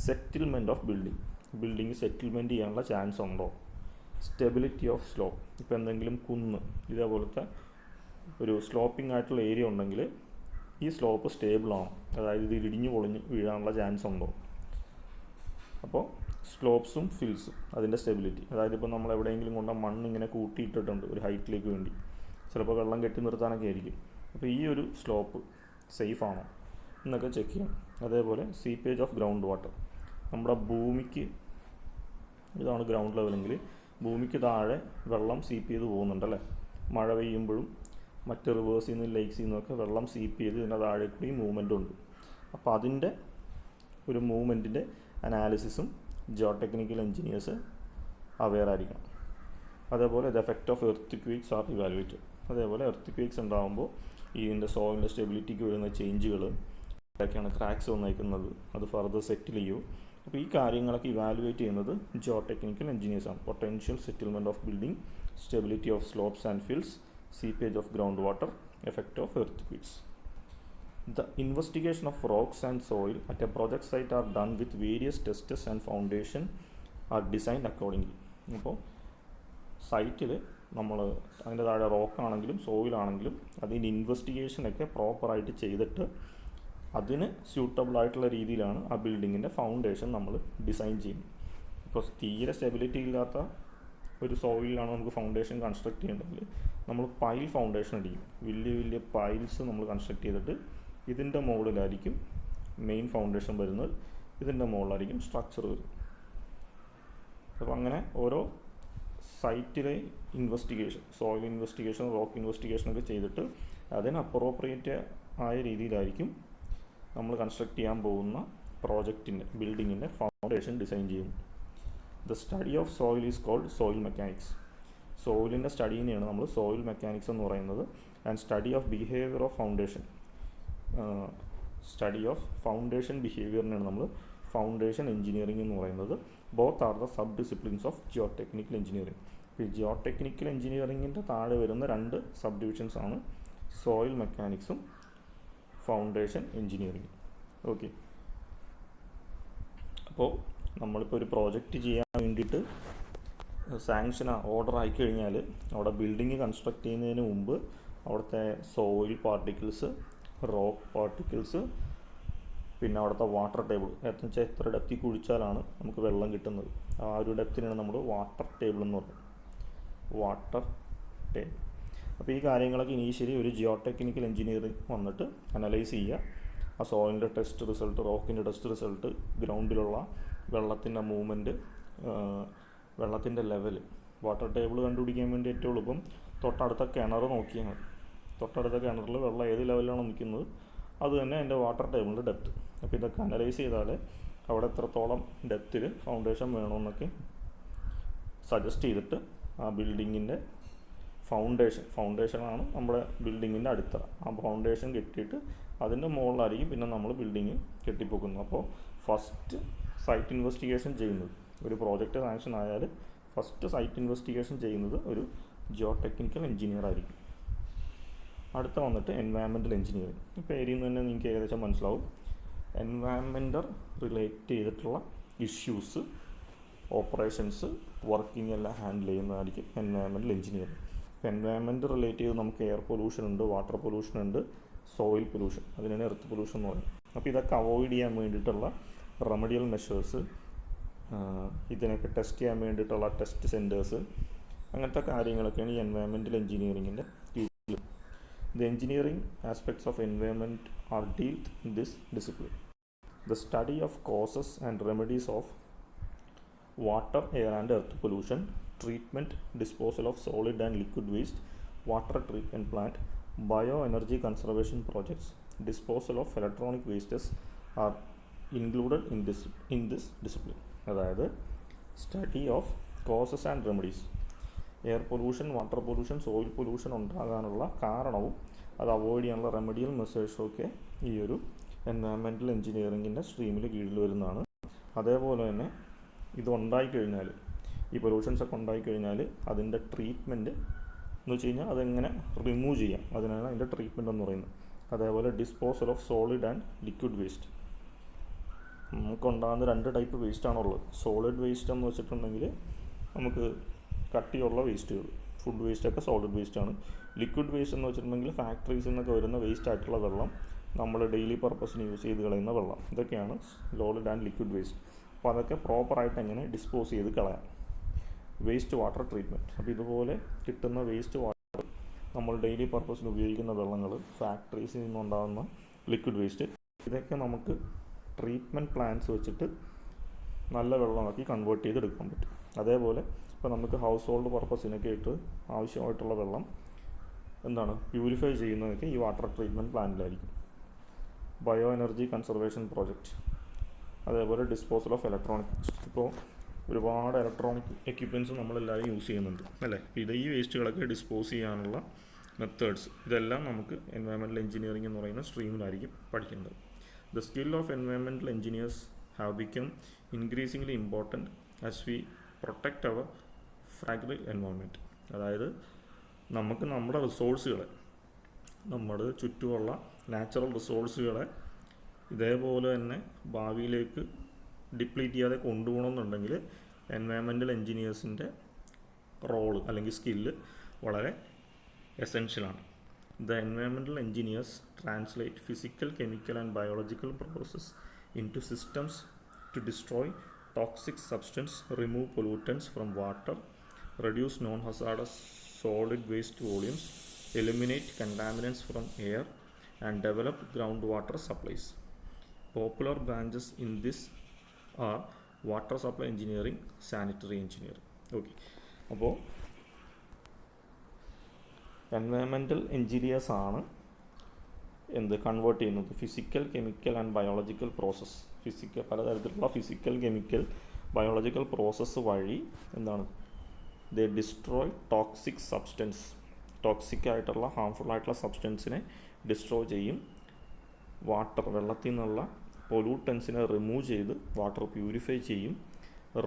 സെറ്റിൽമെൻറ്റ് ഓഫ് ബിൽഡിംഗ് സെറ്റിൽമെൻറ്റ് ചെയ്യാനുള്ള chance ഉണ്ടോ, stability of slope, ഇപ്പോൾ എന്തെങ്കിലും കുന്ന് ഇതേപോലത്തെ ഒരു സ്ലോപ്പിംഗ് ആയിട്ടുള്ള ഏരിയ ഉണ്ടെങ്കിൽ ഈ സ്ലോപ്പ് സ്റ്റേബിളാണോ, അതായത് ഇത് ഇടിഞ്ഞു പൊളിഞ്ഞ് വീഴാനുള്ള ചാൻസ് ഉണ്ടോ. അപ്പോൾ സ്ലോപ്സും ഫിൽസും അതിൻ്റെ സ്റ്റെബിലിറ്റി, അതായത് ഇപ്പോൾ നമ്മൾ എവിടെയെങ്കിലും കൊണ്ട് മണ്ണിങ്ങനെ കൂട്ടിയിട്ടിട്ടുണ്ട് ഒരു ഹൈറ്റിലേക്ക് വേണ്ടി, ചിലപ്പോൾ വെള്ളം കെട്ടി നിർത്താനൊക്കെ ആയിരിക്കും. അപ്പോൾ ഈ ഒരു സ്ലോപ്പ് സേഫ് ആണോ എന്നൊക്കെ ചെക്ക് ചെയ്യണം. അതേപോലെ സീപ്പേജ് ഓഫ് ഗ്രൗണ്ട് വാട്ടർ, നമ്മുടെ ഭൂമിക്ക്, ഇതാണ് ഗ്രൗണ്ട് ലെവലെങ്കിൽ ഭൂമിക്ക് താഴെ വെള്ളം സീപ്പ് ചെയ്ത് പോകുന്നുണ്ടല്ലേ, മഴ പെയ്യുമ്പോഴും മറ്റ് റിവേഴ്സിൽ നിന്ന് ലേക്സിൽ നിന്നൊക്കെ വെള്ളം സീപ്പ് ചെയ്ത് ഇതിൻ്റെ താഴെ കൂടി മൂവ്മെൻ്റ് ഉണ്ട്. അപ്പോൾ അതിൻ്റെ ഒരു മൂവ്മെൻറ്റിൻ്റെ അനാലിസിസും ജിയോ ടെക്നിക്കൽ എഞ്ചിനീയേഴ്സ് അവെയർ ആയിരിക്കണം. അതേപോലെ the effect of earthquakes are evaluated. അതേപോലെ എർത്ത് ക്വേക്സ് ഉണ്ടാകുമ്പോൾ ഇതിൻ്റെ സോയിലിൻ്റെ സ്റ്റെബിലിറ്റിക്ക് വരുന്ന ചേഞ്ചുകൾ, ഇതൊക്കെയാണ് ക്രാക്സ് വന്നേക്കുന്നത്, അത് ഫർദർ സെറ്റിൽ ചെയ്യൂ. അപ്പോൾ ഈ കാര്യങ്ങളൊക്കെ ഇവാലുവേറ്റ് ചെയ്യുന്നത് ജിയോ ടെക്നിക്കൽ എഞ്ചിനീയേഴ്സാണ്. Potential settlement of building, stability of slopes and fills, seepage of groundwater, effect of earthquakes. The investigation of rocks and soil at a project site are done with various tests and foundation are designed accordingly. അപ്പോൾ സൈറ്റിൽ നമ്മൾ അതിൻ്റെ താഴെ റോക്കാണെങ്കിലും സോയിലാണെങ്കിലും അതിൻ്റെ ഇൻവെസ്റ്റിഗേഷനൊക്കെ പ്രോപ്പറായിട്ട് ചെയ്തിട്ട് അതിന് suitable ആയിട്ടുള്ള രീതിയിലാണ് ആ ബിൽഡിങ്ങിൻ്റെ ഫൗണ്ടേഷൻ നമ്മൾ ഡിസൈൻ ചെയ്യുന്നത്. ഇപ്പോൾ തീരെ സ്റ്റെബിലിറ്റി ഇല്ലാത്ത ഒരു സോയിലാണ് നമുക്ക് ഫൗണ്ടേഷൻ കൺസ്ട്രക്ട് ചെയ്യേണ്ടതെങ്കിൽ നമ്മൾ പൈൽ ഫൗണ്ടേഷൻ അടിക്കും. വലിയ വലിയ പൈൽസ് നമ്മൾ കൺസ്ട്രക്ട് ചെയ്തിട്ട് ഇതിൻ്റെ മുകളിലായിരിക്കും മെയിൻ ഫൗണ്ടേഷൻ വരുന്നത്, ഇതിൻ്റെ മുകളിലായിരിക്കും സ്ട്രക്ചർ വരുന്നത്. അപ്പോൾ അങ്ങനെ ഓരോ സൈറ്റിലെ ഇൻവെസ്റ്റിഗേഷൻ, സോയിൽ ഇൻവെസ്റ്റിഗേഷൻ, റോക്ക് ഇൻവെസ്റ്റിഗേഷനൊക്കെ ചെയ്തിട്ട് അതിന് അപ്രോപ്രിയേറ്റ് ആയ രീതിയിലായിരിക്കും നമ്മൾ കൺസ്ട്രക്ട് ചെയ്യാൻ പോകുന്ന പ്രോജക്റ്റിൻ്റെ ബിൽഡിങ്ങിൻ്റെ ഫൗണ്ടേഷൻ ഡിസൈൻ ചെയ്യും. The study of soil is called soil mechanics. സോയിലിൻ്റെ സ്റ്റഡീനെയാണ് നമ്മൾ സോയിൽ മെക്കാനിക്സ് എന്ന് പറയുന്നത്. And study of behaviour of foundation, study of foundation ബിഹേവിയറിനാണ് നമ്മൾ ഫൗണ്ടേഷൻ എഞ്ചിനീയറിംഗ് എന്ന് പറയുന്നത്. Both are the sub disciplines of Jio technical engineering. ഈ ജിയോ ടെക്നിക്കൽ എഞ്ചിനീയറിംഗിൻ്റെ താഴെ വരുന്ന രണ്ട് സബ് ഡിവിഷൻസ് ആണ് സോയിൽ മെക്കാനിക്സും ഫൗണ്ടേഷൻ എഞ്ചിനീയറിംഗ്. ഓക്കെ, അപ്പോൾ നമ്മളിപ്പോൾ ഒരു പ്രോജക്റ്റ് ചെയ്യാൻ വേണ്ടിയിട്ട് സാങ്ഷൻ ഓർഡർ ആയിക്കഴിഞ്ഞാൽ അവിടെ ബിൽഡിങ് കൺസ്ട്രക്ട് ചെയ്യുന്നതിന് മുമ്പ് അവിടുത്തെ സോയിൽ പാർട്ടിക്കിൾസ്, റോക്ക് പാർട്ടിക്കിൾസ്, പിന്നെ അവിടുത്തെ വാട്ടർ ടേബിൾ, എന്ന് വെച്ചാൽ എത്ര ഡെപ്തിൽ കുഴിച്ചാലാണ് നമുക്ക് വെള്ളം കിട്ടുന്നത്, ആ ഒരു ഡെപ്തിനാണ് നമ്മൾ വാട്ടർ ടേബിൾ എന്ന് പറയുന്നത്. Water table. അപ്പോൾ ഈ കാര്യങ്ങളൊക്കെ ഇനീഷ്യലി ഒരു ജിയോ ടെക്നിക്കൽ എഞ്ചിനീയറിംഗ് വന്നിട്ട് അനലൈസ് ചെയ്യുക. ആ സോയിലിൻ്റെ ടെസ്റ്റ് റിസൾട്ട്, റോക്കിൻ്റെ ടെസ്റ്റ് റിസൾട്ട്, ഗ്രൗണ്ടിലുള്ള വെള്ളത്തിൻ്റെ മൂവ്മെൻറ്റ്, വെള്ളത്തിൻ്റെ ലെവൽ. വാട്ടർ ടേബിൾ കണ്ടുപിടിക്കാൻ വേണ്ടി ഏറ്റവും എളുപ്പം തൊട്ടടുത്ത കിണർ നോക്കിയാൽ മതി. തൊട്ടടുത്ത കിണറിൽ വെള്ളം ഏത് ലെവലിലാണോ നിൽക്കുന്നത് അത് തന്നെ എൻ്റെ വാട്ടർ ടേബിളിൻ്റെ ഡെപ്ത്. അപ്പോൾ ഇതൊക്കെ അനലൈസ് ചെയ്താൽ അവിടെ എത്രത്തോളം ഡെപ്തിൽ ഫൗണ്ടേഷൻ വേണമെന്നൊക്കെ സജസ്റ്റ് ചെയ്തിട്ട് ആ ബിൽഡിങ്ങിൻ്റെ ഫൗണ്ടേഷനാണ് നമ്മുടെ ബിൽഡിങ്ങിൻ്റെ അടിത്തറ. ആ ഫൗണ്ടേഷൻ കെട്ടിയിട്ട് അതിൻ്റെ മുകളിലായിരിക്കും പിന്നെ നമ്മൾ ബിൽഡിങ് കെട്ടിപ്പൊക്കുന്നത്. അപ്പോൾ ഫസ്റ്റ് സൈറ്റ് ഇൻവെസ്റ്റിഗേഷൻ ചെയ്യുന്നത്, ഒരു പ്രോജക്റ്റ് സാങ്ഷൻ ആയാൽ ഫസ്റ്റ് സൈറ്റ് ഇൻവെസ്റ്റിഗേഷൻ ചെയ്യുന്നത് ഒരു ജിയോ ടെക്നിക്കൽ എഞ്ചിനീയർ ആയിരിക്കും. അടുത്ത വന്നിട്ട് എൻവയറമെൻ്റൽ എഞ്ചിനീയറിംഗ്. ഇപ്പോൾ പേരിൽ നിന്ന് തന്നെ നിങ്ങൾക്ക് ഏകദേശം മനസ്സിലാവും. എൻവയറമെൻ്റൽ റിലേറ്റ് ചെയ്തിട്ടുള്ള ഇഷ്യൂസ്, ഓപ്പറേഷൻസ്, വർക്കിംഗ് എല്ലാം ഹാൻഡിൽ ചെയ്യുന്നതായിരിക്കും എൻവയറമെൻ്റൽ എഞ്ചിനീയറിംഗ്. എൻവയറമെൻറ്റ് റിലേറ്റ് ചെയ്ത് നമുക്ക് എയർ പൊല്യൂഷൻ ഉണ്ട്, വാട്ടർ പൊല്യൂഷൻ ഉണ്ട്, സോയിൽ പൊല്യൂഷൻ, അതിനാണ് എർത്ത് പൊല്യൂഷൻ എന്ന് പറയുന്നത്. അപ്പോൾ ഇതൊക്കെ അവോയ്ഡ് ചെയ്യാൻ വേണ്ടിയിട്ടുള്ള റെമഡിയൽ മെഷേഴ്സ്, ഇതിനൊക്കെ ടെസ്റ്റ് ചെയ്യാൻ വേണ്ടിയിട്ടുള്ള ടെസ്റ്റ് സെൻറ്റേഴ്സ്, അങ്ങനത്തെ കാര്യങ്ങളൊക്കെയാണ് ഈ എൻവയറമെൻ്റൽ എഞ്ചിനീയറിങ്ങിൻ്റെ കീഴിൽ. The engineering aspects of environment are dealed in this discipline. The study of causes and remedies of water, air and earth pollution, treatment, disposal of solid and liquid waste, water treatment plant, bioenergy conservation projects, disposal of electronic wastes are included in this discipline. അതായത് study of causes and remedies, air pollution, water pollution, soil pollution ഉണ്ടാകാനുള്ള കാരണവും അത് avoid ചെയ്യാനുള്ള remedial മെഷേഴ്സും ഒക്കെ ഈ ഒരു environmental എഞ്ചിനീയറിങ്ങിൻ്റെ സ്ട്രീമിൽ കീഴിൽ വരുന്നതാണ്. അതേപോലെ തന്നെ ഇത് ഉണ്ടായിക്കഴിഞ്ഞാൽ, ഈ പൊല്യൂഷൻസൊക്കെ ഉണ്ടായിക്കഴിഞ്ഞാൽ അതിൻ്റെ ട്രീറ്റ്മെൻറ്റ് എന്ന് വെച്ച് കഴിഞ്ഞാൽ അതെങ്ങനെ റിമൂവ് ചെയ്യാം, അതിനാണ് അതിൻ്റെ ട്രീറ്റ്മെൻറ്റ് എന്ന് പറയുന്നത്. അതേപോലെ disposal of solid and liquid waste. നമുക്കുണ്ടാകുന്ന രണ്ട് ടൈപ്പ് വേസ്റ്റാണുള്ളത്. സോളിഡ് വേസ്റ്റ് എന്ന് വെച്ചിട്ടുണ്ടെങ്കിൽ നമുക്ക് കട്ടിയുള്ള വേസ്റ്റുകൾ, ഫുഡ് വേസ്റ്റൊക്കെ സോളിഡ് വേസ്റ്റാണ്. ലിക്വിഡ് വേസ്റ്റ് എന്ന് വെച്ചിട്ടുണ്ടെങ്കിൽ ഫാക്ടറീസിൽ നിന്നൊക്കെ വരുന്ന വേസ്റ്റ് ആയിട്ടുള്ള വെള്ളം, നമ്മൾ ഡെയിലി പർപ്പസിന് യൂസ് ചെയ്ത് കളയുന്ന വെള്ളം, ഇതൊക്കെയാണ് സോളിഡ് ആൻഡ് ലിക്വിഡ് വേസ്റ്റ്. അപ്പോൾ അതൊക്കെ പ്രോപ്പറായിട്ട് എങ്ങനെ ഡിസ്പോസ് ചെയ്ത് കളയാം. Waste water treatment. അപ്പോൾ ഇതുപോലെ കിട്ടുന്ന വേസ്റ്റ് വാട്ടർ, നമ്മൾ ഡെയിലി പർപ്പസിന് ഉപയോഗിക്കുന്ന വെള്ളങ്ങൾ, ഫാക്ടറീസിൽ നിന്നുണ്ടാകുന്ന ലിക്വിഡ് വേസ്റ്റ്, ഇതൊക്കെ നമുക്ക് ട്രീറ്റ്മെൻറ്റ് പ്ലാന്റ്സ് വെച്ചിട്ട് നല്ല വെള്ളമാക്കി കൺവേർട്ട് ചെയ്തെടുക്കാൻ പറ്റും. അതേപോലെ ഇപ്പോൾ നമുക്ക് ഹൗസ് ഹോൾഡ് പർപ്പസിനൊക്കെ ആയിട്ട് ആവശ്യമായിട്ടുള്ള വെള്ളം പ്യൂരിഫൈ ചെയ്യുന്നതൊക്കെ ഈ വാട്ടർ ട്രീറ്റ്മെൻറ്റ് പ്ലാന്റിലായിരിക്കും. ബയോ എനർജി കൺസർവേഷൻ പ്രോജക്റ്റ്, അതേപോലെ ഡിസ്പോസൽ ഓഫ് ഇലക്ട്രോണിക്. ഇപ്പോൾ ഒരുപാട് ഇലക്ട്രോണിക് എക്യുപ്മെൻറ്റ്സ് നമ്മളെല്ലാവരും യൂസ് ചെയ്യുന്നുണ്ട് അല്ലേ. ഈ വേസ്റ്റുകളൊക്കെ ഡിസ്പോസ് ചെയ്യാനുള്ള മെത്തേഡ്സ്, ഇതെല്ലാം നമുക്ക് എൻവയറമെൻ്റൽ എഞ്ചിനീയറിംഗ് എന്ന് പറയുന്ന സ്ട്രീമിലായിരിക്കും പഠിക്കേണ്ടത്. The skill of environmental engineers have become increasingly important as we protect our fragile environment. അതായത് നമുക്ക് നമ്മുടെ റിസോഴ്സുകളെ, നമ്മുടെ ചുറ്റുമുള്ള നാച്ചുറൽ റിസോഴ്സുകളെ ഇതേപോലെ തന്നെ ഭാവിയിലേക്ക് ഡിപ്ലീറ്റ് ചെയ്യാതെ കൊണ്ടുപോകണമെന്നുണ്ടെങ്കിൽ എൻവയറമെൻ്റൽ എഞ്ചിനീയേഴ്സിൻ്റെ റോള് അല്ലെങ്കിൽ സ്കില്ല് വളരെ എസെൻഷ്യലാണ്. The environmental engineers translate physical, chemical and biological processes into systems to destroy toxic substance, remove pollutants from water, reduce non-hazardous solid waste volumes, eliminate contaminants from air and develop groundwater supplies. Popular branches in this are water supply engineering, sanitary engineering. Okay. അപ്പോൾ environmental engineers ആണ് എന്ത് convert ചെയ്യുന്നത് physical, chemical and biological process, പലതരത്തിലുള്ള physical, chemical, biological process വഴി എന്താണ് ദേ destroy toxic substance, toxic ആയിട്ടുള്ള harmful ആയിട്ടുള്ള സബ്സ്റ്റൻസിനെ destroy ചെയ്യും. വാട്ടർ, വെള്ളത്തിൽ നിന്നുള്ള പൊല്യൂട്ടൻസിനെ റിമൂവ് ചെയ്ത് വാട്ടർ പ്യൂരിഫൈ ചെയ്യും.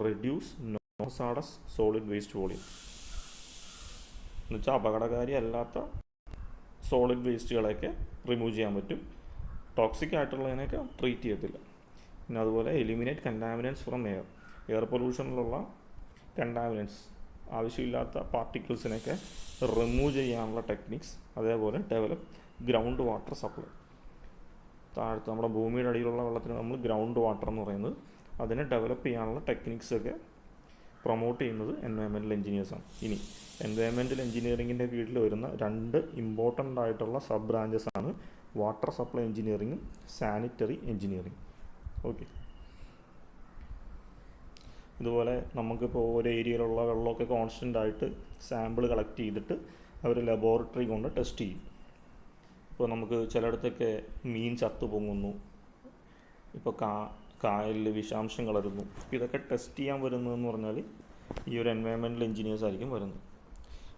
റെഡ്യൂസ് നോസാഡസ് സോളിഡ് വേസ്റ്റ് വോളിയം എന്നുവെച്ചാൽ അപകടകാരി അല്ലാത്ത സോളിഡ് വേസ്റ്റുകളെയൊക്കെ റിമൂവ് ചെയ്യാൻ പറ്റും. ടോക്സിക് ആയിട്ടുള്ളതിനെയൊക്കെ ട്രീറ്റ് ചെയ്യത്തില്ല. പിന്നെ അതുപോലെ eliminate contaminants from air, air പൊല്യൂഷനിലുള്ള കണ്ടാമിനൻസ്, ആവശ്യമില്ലാത്ത പാർട്ടിക്കിൾസിനെയൊക്കെ റിമൂവ് ചെയ്യാനുള്ള ടെക്നിക്സ്. അതേപോലെ ഡെവലപ്പ് ഗ്രൗണ്ട് വാട്ടർ സപ്ലൈ, താഴത്ത് നമ്മുടെ ഭൂമിയുടെ അടിയിലുള്ള വെള്ളത്തിന് നമ്മൾ ഗ്രൗണ്ട് വാട്ടർ എന്ന് പറയുന്നത്, അതിനെ ഡെവലപ്പ് ചെയ്യാനുള്ള ടെക്നിക്സൊക്കെ പ്രൊമോട്ട് ചെയ്യുന്നത് എൻവയൺമെൻറ്റൽ എഞ്ചിനീയേഴ്സാണ്. ഇനി എൻവയൺമെൻറ്റൽ എഞ്ചിനീയറിങ്ങിൻ്റെ കീഴിൽ വരുന്ന 2 ഇമ്പോർട്ടൻ്റ് ആയിട്ടുള്ള സബ് ബ്രാഞ്ചസ് ആണ് വാട്ടർ സപ്ലൈ എഞ്ചിനീയറിങ്ങും സാനിറ്ററി എഞ്ചിനീയറിങ്. ഓക്കെ. ഇതുപോലെ നമുക്കിപ്പോൾ ഓരോ ഏരിയയിലുള്ള വെള്ളമൊക്കെ കോൺസ്റ്റൻ്റ് ആയിട്ട് സാമ്പിൾ കളക്ട് ചെയ്തിട്ട് അവർ ലബോറട്ടറി കൊണ്ട് ടെസ്റ്റ് ചെയ്യും. ഇപ്പോൾ നമുക്ക് ചിലയിടത്തൊക്കെ മീൻ ചത്തു പൊങ്ങുന്നു, ഇപ്പോൾ കായലിൽ വിഷാംശം കലരുന്നു. ഇതൊക്കെ ടെസ്റ്റ് ചെയ്യാൻ വരുന്നതെന്ന് പറഞ്ഞാൽ ഈ ഒരു എൻവയൺമെൻറ്റൽ എഞ്ചിനീയേഴ്സ് ആയിരിക്കും വരുന്നത്.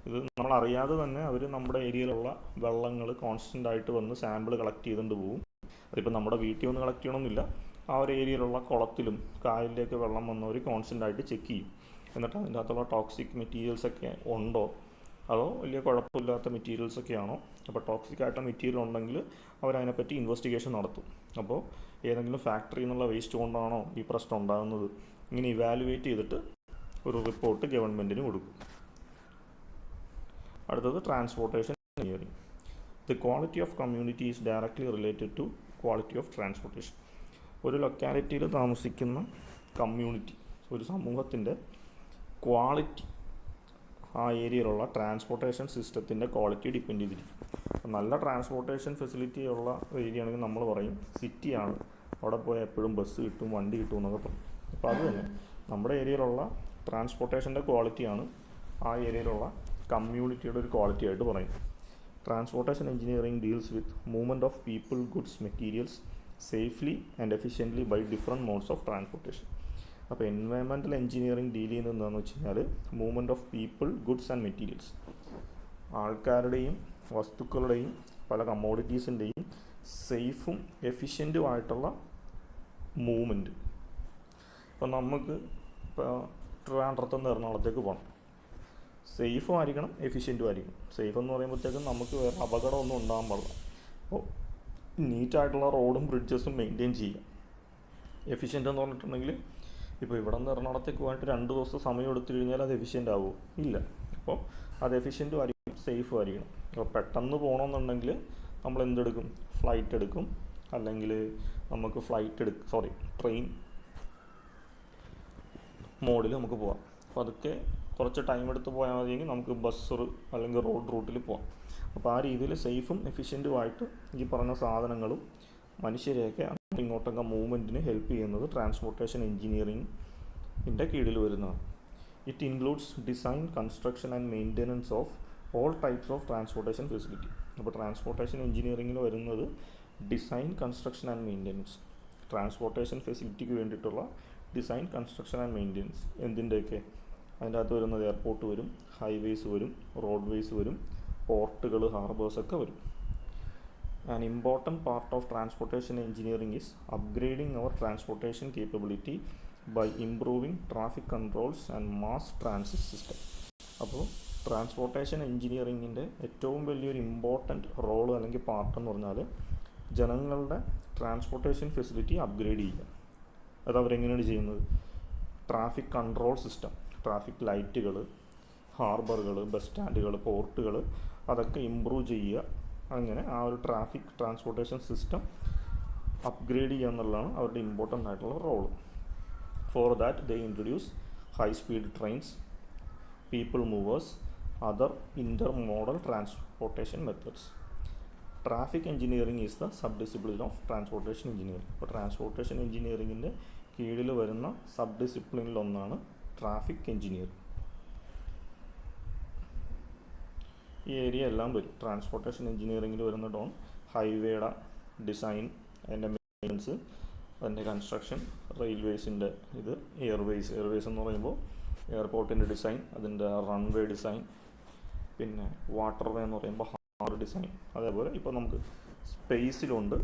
ഇത് നമ്മളറിയാതെ തന്നെ അവർ നമ്മുടെ ഏരിയയിലുള്ള വെള്ളങ്ങൾ കോൺസ്റ്റൻ്റ് ആയിട്ട് വന്ന് സാമ്പിൾ കളക്ട് ചെയ്തുകൊണ്ട് പോകും. അതിപ്പോൾ നമ്മുടെ വീട്ടിൽ വന്ന് കളക്ട് ചെയ്യണമെന്നില്ല, ആ ഒരു ഏരിയയിലുള്ള കുളത്തിലും കായലിലേക്ക് വെള്ളം വന്നവർ കോൺസ്റ്റൻ്റ് ആയിട്ട് ചെക്ക് ചെയ്യും. എന്നിട്ട് അതിൻ്റെ അകത്തുള്ള ടോക്സിക് മെറ്റീരിയൽസൊക്കെ ഉണ്ടോ, അതോ വലിയ കുഴപ്പമില്ലാത്ത മെറ്റീരിയൽസൊക്കെ ആണോ. അപ്പോൾ ടോക്സിക് ആയിട്ട് മെറ്റീരിയൽ ഉണ്ടെങ്കിൽ അവരതിനെപ്പറ്റി ഇൻവെസ്റ്റിഗേഷൻ നടത്തും. അപ്പോൾ ഏതെങ്കിലും ഫാക്ടറിയിൽ നിന്നുള്ള വേസ്റ്റ് കൊണ്ടാണോ ഈ പ്രശ്നം ഉണ്ടാകുന്നത്, ഇങ്ങനെ ഇവാലുവേറ്റ് ചെയ്തിട്ട് ഒരു റിപ്പോർട്ട് ഗവൺമെൻറ്റിന് കൊടുക്കും. അടുത്തത് transportation engineering. The quality of community is directly related to quality of transportation. ഒരു ലൊക്കാലിറ്റിയിൽ താമസിക്കുന്ന കമ്മ്യൂണിറ്റി, ഒരു സമൂഹത്തിൻ്റെ ക്വാളിറ്റി ആ ഏരിയയിലുള്ള ട്രാൻസ്പോർട്ടേഷൻ സിസ്റ്റത്തിൻ്റെ ക്വാളിറ്റി ഡിപ്പെൻഡ് ചെയ്തിരിക്കും. നല്ല ട്രാൻസ്പോർട്ടേഷൻ ഫെസിലിറ്റി ഉള്ള ഏരിയ ആണെങ്കിൽ നമ്മൾ പറയും സിറ്റിയാണ്, അവിടെ പോയാൽ എപ്പോഴും ബസ് കിട്ടും, വണ്ടി കിട്ടും എന്നൊക്കെ പറയും. അപ്പോൾ അത് തന്നെ നമ്മുടെ ഏരിയയിലുള്ള ട്രാൻസ്പോർട്ടേഷൻ്റെ ക്വാളിറ്റിയാണ് ആ ഏരിയയിലുള്ള കമ്മ്യൂണിറ്റിയുടെ ഒരു ക്വാളിറ്റി ആയിട്ട് പറയും. Transportation engineering deals with movement of people, goods, materials safely and efficiently by different modes of transportation. അപ്പോൾ എൻവയൺമെൻറ്റൽ എഞ്ചിനീയറിംഗ് ഡീൽ ചെയ്യുന്നത് എന്താണെന്ന് വെച്ച് കഴിഞ്ഞാൽ movement of people, goods and materials, ആൾക്കാരുടെയും വസ്തുക്കളുടെയും പല കമ്മോഡിറ്റീസിൻ്റെയും സേഫും എഫിഷ്യൻറ്റുമായിട്ടുള്ള മൂവ്മെൻറ്റ്. ഇപ്പോൾ നമുക്ക് ഇപ്പോൾ ട്രിവാൻഡ്രത്തുനിന്ന് എറണാകുളത്തേക്ക് പോകണം, സേഫും ആയിരിക്കണം, എഫിഷ്യൻറ്റും ആയിരിക്കണം. സേഫ് എന്ന് പറയുമ്പോഴത്തേക്കും നമുക്ക് വേറെ അപകടമൊന്നും ഉണ്ടാകാൻ പാടില്ല. അപ്പോൾ നീറ്റായിട്ടുള്ള റോഡും ബ്രിഡ്ജസും മെയിൻറ്റെയിൻ ചെയ്യുക. എഫിഷ്യൻ്റ് എന്ന് പറഞ്ഞിട്ടുണ്ടെങ്കിൽ ഇപ്പോൾ ഇവിടെ നിന്ന് എറണാകുളത്തേക്ക് പോയിട്ട് 2 ദിവസം സമയം എടുത്തു കഴിഞ്ഞാൽ അത് എഫിഷ്യൻ്റ് ആവുമോ? ഇല്ല. അപ്പോൾ അത് എഫിഷ്യൻറ്റും ആയിരിക്കും, സേഫും ആയിരിക്കണം. അപ്പോൾ പെട്ടെന്ന് പോകണമെന്നുണ്ടെങ്കിൽ നമ്മൾ എന്തെടുക്കും? ഫ്ലൈറ്റ് എടുക്കും, അല്ലെങ്കിൽ നമുക്ക് ട്രെയിൻ മോഡിൽ നമുക്ക് പോകാം. അപ്പോൾ അതൊക്കെ കുറച്ച് ടൈം എടുത്ത് പോയാൽ മതിയെങ്കിൽ നമുക്ക് ബസ് അല്ലെങ്കിൽ റോഡ് റൂട്ടിൽ പോകാം. അപ്പോൾ ആ രീതിയിൽ സേഫും എഫിഷ്യൻറ്റുമായിട്ട് ഈ പറഞ്ഞ സാധനങ്ങളും മനുഷ്യരെയൊക്കെ ഇങ്ങോട്ടൊക്കെ മൂവ്മെൻറ്റിന് ഹെൽപ്പ് ചെയ്യുന്നത് ട്രാൻസ്പോർട്ടേഷൻ എഞ്ചിനീയറിങ്ങിൻ്റെ കീഴിൽ വരുന്നതാണ്. It includes design, construction and maintenance of all types of transportation facility. അപ്പോൾ ട്രാൻസ്പോർട്ടേഷൻ എഞ്ചിനീയറിങ്ങിൽ വരുന്നത് design, construction and maintenance, transportation ഫെസിലിറ്റിക്ക് വേണ്ടിയിട്ടുള്ള ഡിസൈൻ, കൺസ്ട്രക്ഷൻ ആൻഡ് മെയിൻ്റെനൻസ്. എന്തിൻ്റെയൊക്കെ? അതിൻ്റെ അകത്ത് വരുന്നത് എയർപോർട്ട് വരും, ഹൈവേസ് വരും, റോഡ് വേസ് വരും, പോർട്ടുകൾ, ഹാർബേഴ്സൊക്കെ വരും. An important part of transportation engineering is upgrading our transportation capability by improving traffic controls and mass transit system. അപ്പോൾ ട്രാൻസ്പോർട്ടേഷൻ എഞ്ചിനീയറിങ്ങിൻ്റെ ഏറ്റവും വലിയൊരു ഇമ്പോർട്ടൻറ്റ് റോള് അല്ലെങ്കിൽ പാർട്ട് എന്ന് പറഞ്ഞാൽ ജനങ്ങളുടെ ട്രാൻസ്പോർട്ടേഷൻ ഫെസിലിറ്റി അപ്ഗ്രേഡ് ചെയ്യുക. അത് അവരെങ്ങനെയാണ് ചെയ്യുന്നത്? ട്രാഫിക് കൺട്രോൾ സിസ്റ്റം, ട്രാഫിക് ലൈറ്റുകൾ, ഹാർബറുകൾ, ബസ് സ്റ്റാൻഡുകൾ, പോർട്ടുകൾ അതൊക്കെ ഇമ്പ്രൂവ് ചെയ്യുക. അങ്ങനെ ആ ഒരു ട്രാൻസ്പോർട്ടേഷൻ സിസ്റ്റം അപ്ഗ്രേഡ് ചെയ്യുക എന്നുള്ളതാണ് അവരുടെ ഇമ്പോർട്ടൻ്റ് ആയിട്ടുള്ള role. For that they introduce high speed trains, people movers, other intermodal transportation methods. Traffic engineering is the subdiscipline of transportation engineering. അപ്പോൾ ട്രാൻസ്പോർട്ടേഷൻ എഞ്ചിനീയറിങ്ങിൻ്റെ കീഴിൽ വരുന്ന സബ് ഡിസിപ്ലിനിലൊന്നാണ് ട്രാഫിക് എഞ്ചിനീയറിംഗ്. ഈ ഏരിയ എല്ലാം വരും. ട്രാൻസ്പോർട്ടേഷൻ എഞ്ചിനീയറിങ്ങിൽ വരുന്ന ഡോൺ ഹൈവേയുടെ ഡിസൈൻ, അതിൻ്റെ മെയിൻ്റനൻസ്, അതിൻ്റെ കൺസ്ട്രക്ഷൻ, റെയിൽവേസിൻ്റെ ഇത്, എയർവേസ് എന്ന് പറയുമ്പോൾ എയർപോർട്ടിൻ്റെ ഡിസൈൻ, അതിൻ്റെ റൺവേ ഡിസൈൻ, പിന്നെ വാട്ടർ വേ എന്ന് പറയുമ്പോൾ ഹാർബർ ഡിസൈൻ. അതേപോലെ ഇപ്പോൾ നമുക്ക് സ്പേസിലുണ്ട്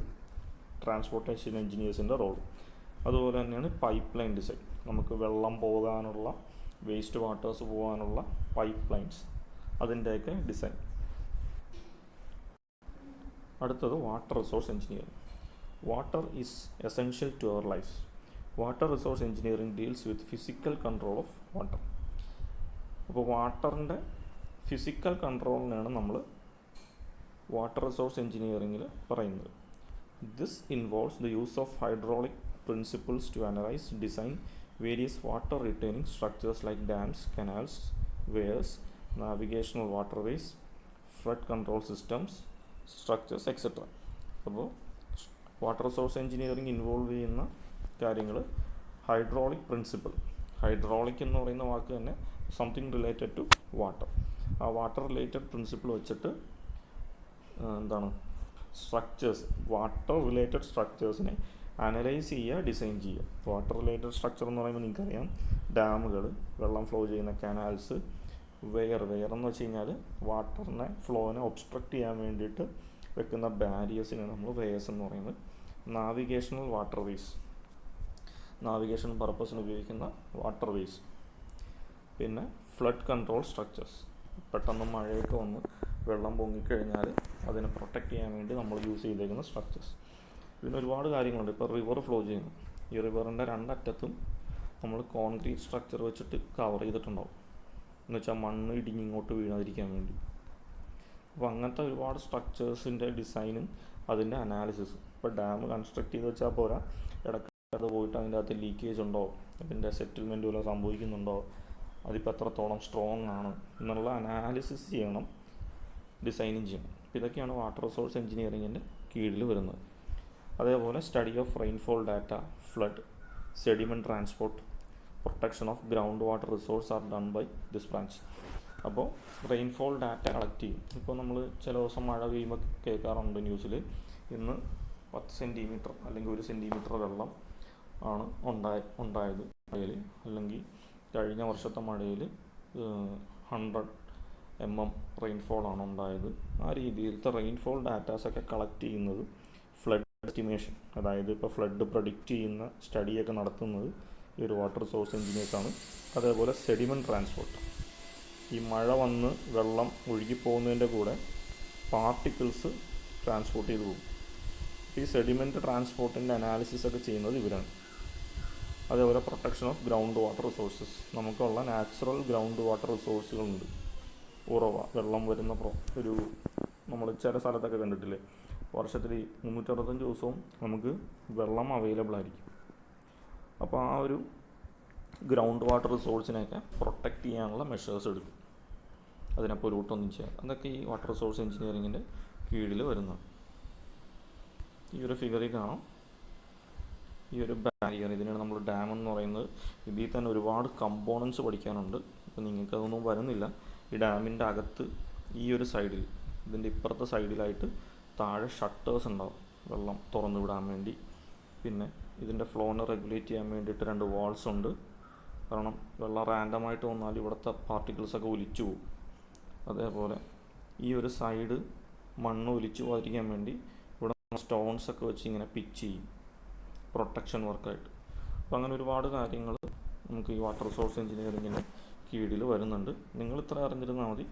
ട്രാൻസ്പോർട്ടേഷൻ എഞ്ചിനീയേഴ്സിൻ്റെ റോൾ. അതുപോലെ തന്നെയാണ് പൈപ്പ് ലൈൻ ഡിസൈൻ. നമുക്ക് വെള്ളം പോകാനുള്ള, വേസ്റ്റ് വാട്ടേഴ്സ് പോകാനുള്ള പൈപ്പ് ലൈൻസ്, അതിൻ്റെയൊക്കെ ഡിസൈൻ. അടുത്തത് water resource engineering. Water is essential to our life. Water resource engineering deals with physical control of water. അപ്പോൾ വാട്ടറിൻ്റെ ഫിസിക്കൽ കൺട്രോളിനാണ് നമ്മൾ വാട്ടർ റിസോഴ്സ് എഞ്ചിനീയറിംഗിൽ പറയുന്നത്. This involves the use of hydraulic principles to analyse, design various water retaining structures like dams, canals, weirs, navigational waterways, flood control systems, structures etcetera. അപ്പോൾ water resource engineering involve ചെയ്യുന്ന കാര്യങ്ങൾ hydraulic principle. Hydraulic എന്ന് പറയുന്ന വാക്ക് തന്നെ something related to water. ആ water related principle വെച്ചിട്ട് എന്താണ് structures, water related സ്ട്രക്ചേഴ്സിനെ analyse ചെയ്യുക, ഡിസൈൻ ചെയ്യുക. വാട്ടർ റിലേറ്റഡ് സ്ട്രക്ചർ എന്ന് പറയുമ്പോൾ നിങ്ങൾക്കറിയാം, ഡാമുകൾ, വെള്ളം ഫ്ലോ ചെയ്യുന്ന കനാൽസ്, വെയർ എന്ന് വെച്ച് കഴിഞ്ഞാൽ വാട്ടറിനെ ഫ്ലോനെ ഒബ്സ്ട്രക്റ്റ് ചെയ്യാൻ വേണ്ടിയിട്ട് വെക്കുന്ന ബാരിയേഴ്സിനെ നമ്മൾ വെയേഴ്സ് എന്ന് പറയുന്നത്. നാവിഗേഷണൽ വാട്ടർവേസ്, നാവിഗേഷൻ പർപ്പസിന് ഉപയോഗിക്കുന്ന വാട്ടർവേസ്. പിന്നെ ഫ്ലഡ് കൺട്രോൾ സ്ട്രക്ചേഴ്സ്, പെട്ടെന്ന് മഴയൊക്കെ വന്ന് വെള്ളം പൊങ്ങിക്കഴിഞ്ഞാൽ അതിനെ പ്രൊട്ടക്റ്റ് ചെയ്യാൻ വേണ്ടി നമ്മൾ യൂസ് ചെയ്തേക്കുന്ന സ്ട്രക്ചേഴ്സ്. ഇതിന് ഒരുപാട് കാര്യങ്ങളുണ്ട്. ഇപ്പോൾ റിവർ ഫ്ലോ ചെയ്യുന്നു, ഈ റിവറിൻ്റെ രണ്ടറ്റത്തും നമ്മൾ കോൺക്രീറ്റ് സ്ട്രക്ചർ വെച്ചിട്ട് കവർ ചെയ്തിട്ടുണ്ടാവും, എന്ന് വെച്ചാൽ മണ്ണ് ഇടിഞ്ഞിങ്ങോട്ട് വീഴാതിരിക്കാൻ വേണ്ടി. അപ്പോൾ അങ്ങനത്തെ ഒരുപാട് സ്ട്രക്ചേഴ്സിൻ്റെ ഡിസൈനും അതിൻ്റെ അനാലിസിസും. ഇപ്പോൾ ഡാം കൺസ്ട്രക്ട് ചെയ്ത് വെച്ചാൽ പോരാ, ഇടയ്ക്ക് അത് പോയിട്ട് അതിൻ്റെ അകത്ത് ലീക്കേജ് ഉണ്ടോ, അതിൻ്റെ സെറ്റിൽമെൻറ്റ് വല്ലതും സംഭവിക്കുന്നുണ്ടോ, അതിപ്പോൾ എത്രത്തോളം സ്ട്രോങ് ആണ് എന്നുള്ള അനാലിസിസ് ചെയ്യണം, ഡിസൈനിങ് ചെയ്യണം. അപ്പോൾ ഇതൊക്കെയാണ് വാട്ടർ റിസോഴ്സ് എഞ്ചിനീയറിങ്ങിൻ്റെ കീഴിൽ വരുന്നത്. അതേപോലെ study of rainfall data, flood, sediment transport, protection of ground water resource are done by this branch. അപ്പോൾ റെയിൻഫോൾ ഡാറ്റ കളക്ട് ചെയ്യും. ഇപ്പോൾ നമ്മൾ ചില ദിവസം മഴ പെയ്യുമ്പോൾ കേൾക്കാറുണ്ട് ന്യൂസിൽ, ഇന്ന് 10 സെൻറ്റിമീറ്റർ അല്ലെങ്കിൽ 1 സെൻറ്റിമീറ്റർ വെള്ളം ആണ് ഉണ്ടായത് മഴയിൽ, അല്ലെങ്കിൽ കഴിഞ്ഞ വർഷത്തെ മഴയിൽ 100 mm റെയിൻഫോളാണ് ഉണ്ടായത്. ആ രീതിയിലത്തെ റെയിൻഫോൾ ഡാറ്റാസൊക്കെ കളക്ട് ചെയ്യുന്നത് ഫ്ലഡ് എസ്റ്റിമേഷൻ, അതായത് ഇപ്പോൾ ഫ്ലഡ് പ്രഡിക്റ്റ് ചെയ്യുന്ന സ്റ്റഡിയൊക്കെ നടത്തുന്നത് ഈ ഒരു വാട്ടർ റിസോഴ്സ് എഞ്ചിനീയേഴ്സാണ്. അതേപോലെ സെഡിമെൻറ്റ് ട്രാൻസ്പോർട്ട്, ഈ മഴ വന്ന് വെള്ളം ഒഴുകിപ്പോകുന്നതിൻ്റെ കൂടെ പാർട്ടിക്കിൾസ് ട്രാൻസ്പോർട്ട് ചെയ്ത് പോകും. ഈ സെഡിമെൻറ്റ് ട്രാൻസ്പോർട്ടിൻ്റെ അനാലിസിസ് ഒക്കെ ചെയ്യുന്നത് ഇവരാണ്. അതേപോലെ protection of ground water resources, നമുക്കുള്ള നാച്ചുറൽ ഗ്രൗണ്ട് വാട്ടർ റിസോഴ്സുകളുണ്ട്, ഉറവ, വെള്ളം വരുന്ന ഒരു നമ്മൾ ചില സ്ഥലത്തൊക്കെ കണ്ടിട്ടില്ലേ, വർഷത്തിൽ 365 ദിവസവും നമുക്ക് വെള്ളം അവൈലബിൾ ആയിരിക്കും. അപ്പോൾ ആ ഒരു ഗ്രൗണ്ട് വാട്ടർ റിസോഴ്സിനെയൊക്കെ പ്രൊട്ടക്റ്റ് ചെയ്യാനുള്ള മെഷേഴ്സ് എടുക്കും, അതിനെ പൊല്യൂട്ടൊന്നും ചെയ്യാം. അതൊക്കെ ഈ വാട്ടർ റിസോഴ്സ് എഞ്ചിനീയറിങ്ങിൻ്റെ കീഴിൽ വരുന്നത്. ഈ ഒരു ഫിഗറിൽ കാണാം ഈ ഒരു ബാരിയർ, ഇതിനാണ് നമ്മൾ ഡാം എന്ന് പറയുന്നത്. ഇതിൽ തന്നെ ഒരുപാട് കമ്പോണൻസ് പഠിക്കാനുണ്ട്, അപ്പോൾ നിങ്ങൾക്കതൊന്നും വരുന്നില്ല. ഈ ഡാമിൻ്റെ അകത്ത് ഈ ഒരു സൈഡിൽ, ഇതിൻ്റെ ഇപ്പുറത്തെ സൈഡിലായിട്ട് താഴെ ഷട്ടേഴ്സ് ഉണ്ടാവും വെള്ളം തുറന്നു വിടാൻ വേണ്ടി. പിന്നെ ഇതിൻ്റെ ഫ്ലോനെ റെഗുലേറ്റ് ചെയ്യാൻ വേണ്ടിയിട്ട് 2 വാൾസ് ഉണ്ട്. കാരണം വെള്ളം റാൻഡമായിട്ട് വന്നാൽ ഇവിടുത്തെ പാർട്ടിക്കിൾസൊക്കെ ഒലിച്ചു പോകും. അതേപോലെ ഈ ഒരു സൈഡ് മണ്ണ് ഒലിച്ചു പോകാതിരിക്കാൻ വേണ്ടി ഇവിടെ സ്റ്റോൺസൊക്കെ വെച്ച് ഇങ്ങനെ പിച്ച് ചെയ്യും, പ്രൊട്ടക്ഷൻ വർക്കായിട്ട്. അപ്പോൾ അങ്ങനെ ഒരുപാട് കാര്യങ്ങൾ നമുക്ക് ഈ വാട്ടർ റിസോഴ്സ് എഞ്ചിനീയറിങ്ങിൻ്റെ കീഴിൽ വരുന്നുണ്ട്. നിങ്ങൾ ഇത്ര അറിഞ്ഞിരുന്നാൽ മതി.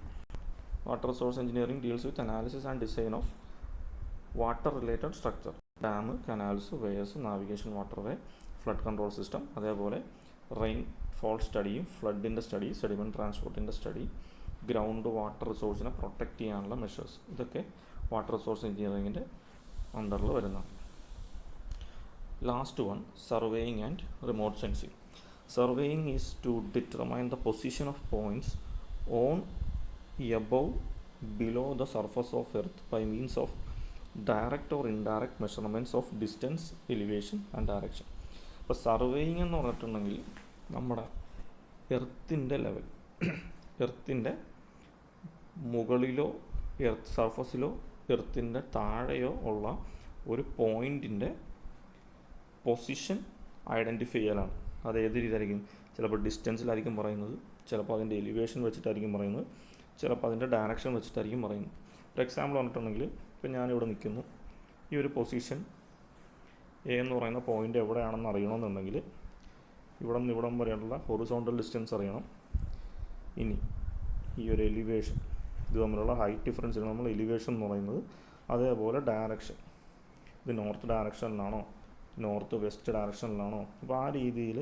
Water resource engineering deals with analysis and design of water related structure, dam, canals, weirs, navigation waterway, flood control system, അതേപോലെ റെയിൻ ഫോൾ സ്റ്റഡിയും ഫ്ലഡിൻ്റെ സ്റ്റഡി, സെഡിമെൻറ്റ് ട്രാൻസ്പോർട്ടിൻ്റെ സ്റ്റഡി, ഗ്രൗണ്ട് വാട്ടർ റിസോഴ്സിനെ പ്രൊട്ടക്റ്റ് ചെയ്യാനുള്ള മെഷേഴ്സ്, ഇതൊക്കെ വാട്ടർ റിസോഴ്സ് എഞ്ചിനീയറിങ്ങിൻ്റെ അണ്ടറിൽ വരുന്നതാണ്. Last one, surveying and remote sensing. Surveying is to determine the position of points on, above, below the surface of earth by means of direct or indirect measurements of distance, elevation and direction. അപ്പോൾ surveying എന്ന് പറഞ്ഞിട്ടുണ്ടെങ്കിൽ നമ്മുടെ എർത്തിൻ്റെ level, എർത്തിൻ്റെ മുകളിലോ earth സർഫസിലോ എർത്തിൻ്റെ താഴെയോ ഉള്ള ഒരു പോയിൻറ്റിൻ്റെ position identify ചെയ്യലാണ്. അത് ഏത് രീതിയിലായിരിക്കും? ചിലപ്പോൾ ഡിസ്റ്റൻസിലായിരിക്കും പറയുന്നത്, ചിലപ്പോൾ അതിൻ്റെ എലിവേഷൻ വെച്ചിട്ടായിരിക്കും പറയുന്നത്, ചിലപ്പോൾ അതിൻ്റെ ഡയറക്ഷൻ വെച്ചിട്ടായിരിക്കും പറയുന്നത്. ഒരു എക്സാമ്പിൾ പറഞ്ഞിട്ടുണ്ടെങ്കിൽ, ഇപ്പോൾ ഞാനിവിടെ നിൽക്കുന്നു, ഈ ഒരു പൊസിഷൻ എ എന്ന് പറയുന്ന പോയിൻ്റ് എവിടെയാണെന്ന് അറിയണമെന്നുണ്ടെങ്കിൽ ഇവിടെ നിന്ന് ഇവിടം വരെയുള്ള ഹൊറിസോണ്ടൽ ഡിസ്റ്റൻസ് അറിയണം. ഇനി ഈ ഒരു എലിവേഷൻ, ഇത് തമ്മിലുള്ള ഹൈറ്റ് ഡിഫറൻസിന് നമ്മൾ എലിവേഷൻ എന്ന് പറയുന്നത്. അതേപോലെ ഡയറക്ഷൻ, ഇത് നോർത്ത് ഡയറക്ഷനിലാണോ നോർത്ത് വെസ്റ്റ് ഡയറക്ഷനിലാണോ, അപ്പോൾ ആ രീതിയിൽ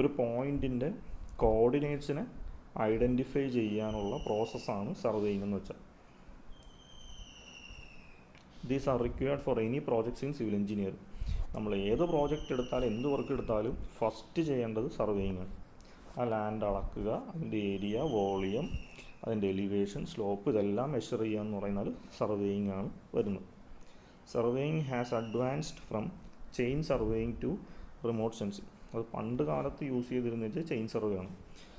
ഒരു പോയിൻറ്റിൻ്റെ കോർഡിനേറ്റ്സിനെ ഐഡൻറ്റിഫൈ ചെയ്യാനുള്ള പ്രോസസ്സാണ് സർവേയിങ് എന്ന് വെച്ചാൽ. These are required for any projects in civil engineering. നമ്മൾ ഏത് പ്രോജക്റ്റ് എടുത്താലും എന്ത് വർക്ക് എടുത്താലും ഫസ്റ്റ് ചെയ്യേണ്ടത് സർവേയിങ് ആണ്. ആ ലാൻഡ് അളക്കുക, അതിൻ്റെ ഏരിയ, വോളിയം, അതിൻ്റെ എലിവേഷൻ, സ്ലോപ്പ്, ഇതെല്ലാം മെഷർ ചെയ്യുക എന്ന് പറയുന്നത് സർവേയിങ് ആണ് വരുന്നത്. Surveying has advanced from chain surveying to remote sensing. അത് പണ്ട് കാലത്ത് യൂസ് ചെയ്തിരുന്നത് ചെയിൻ സർവേ ആണ്.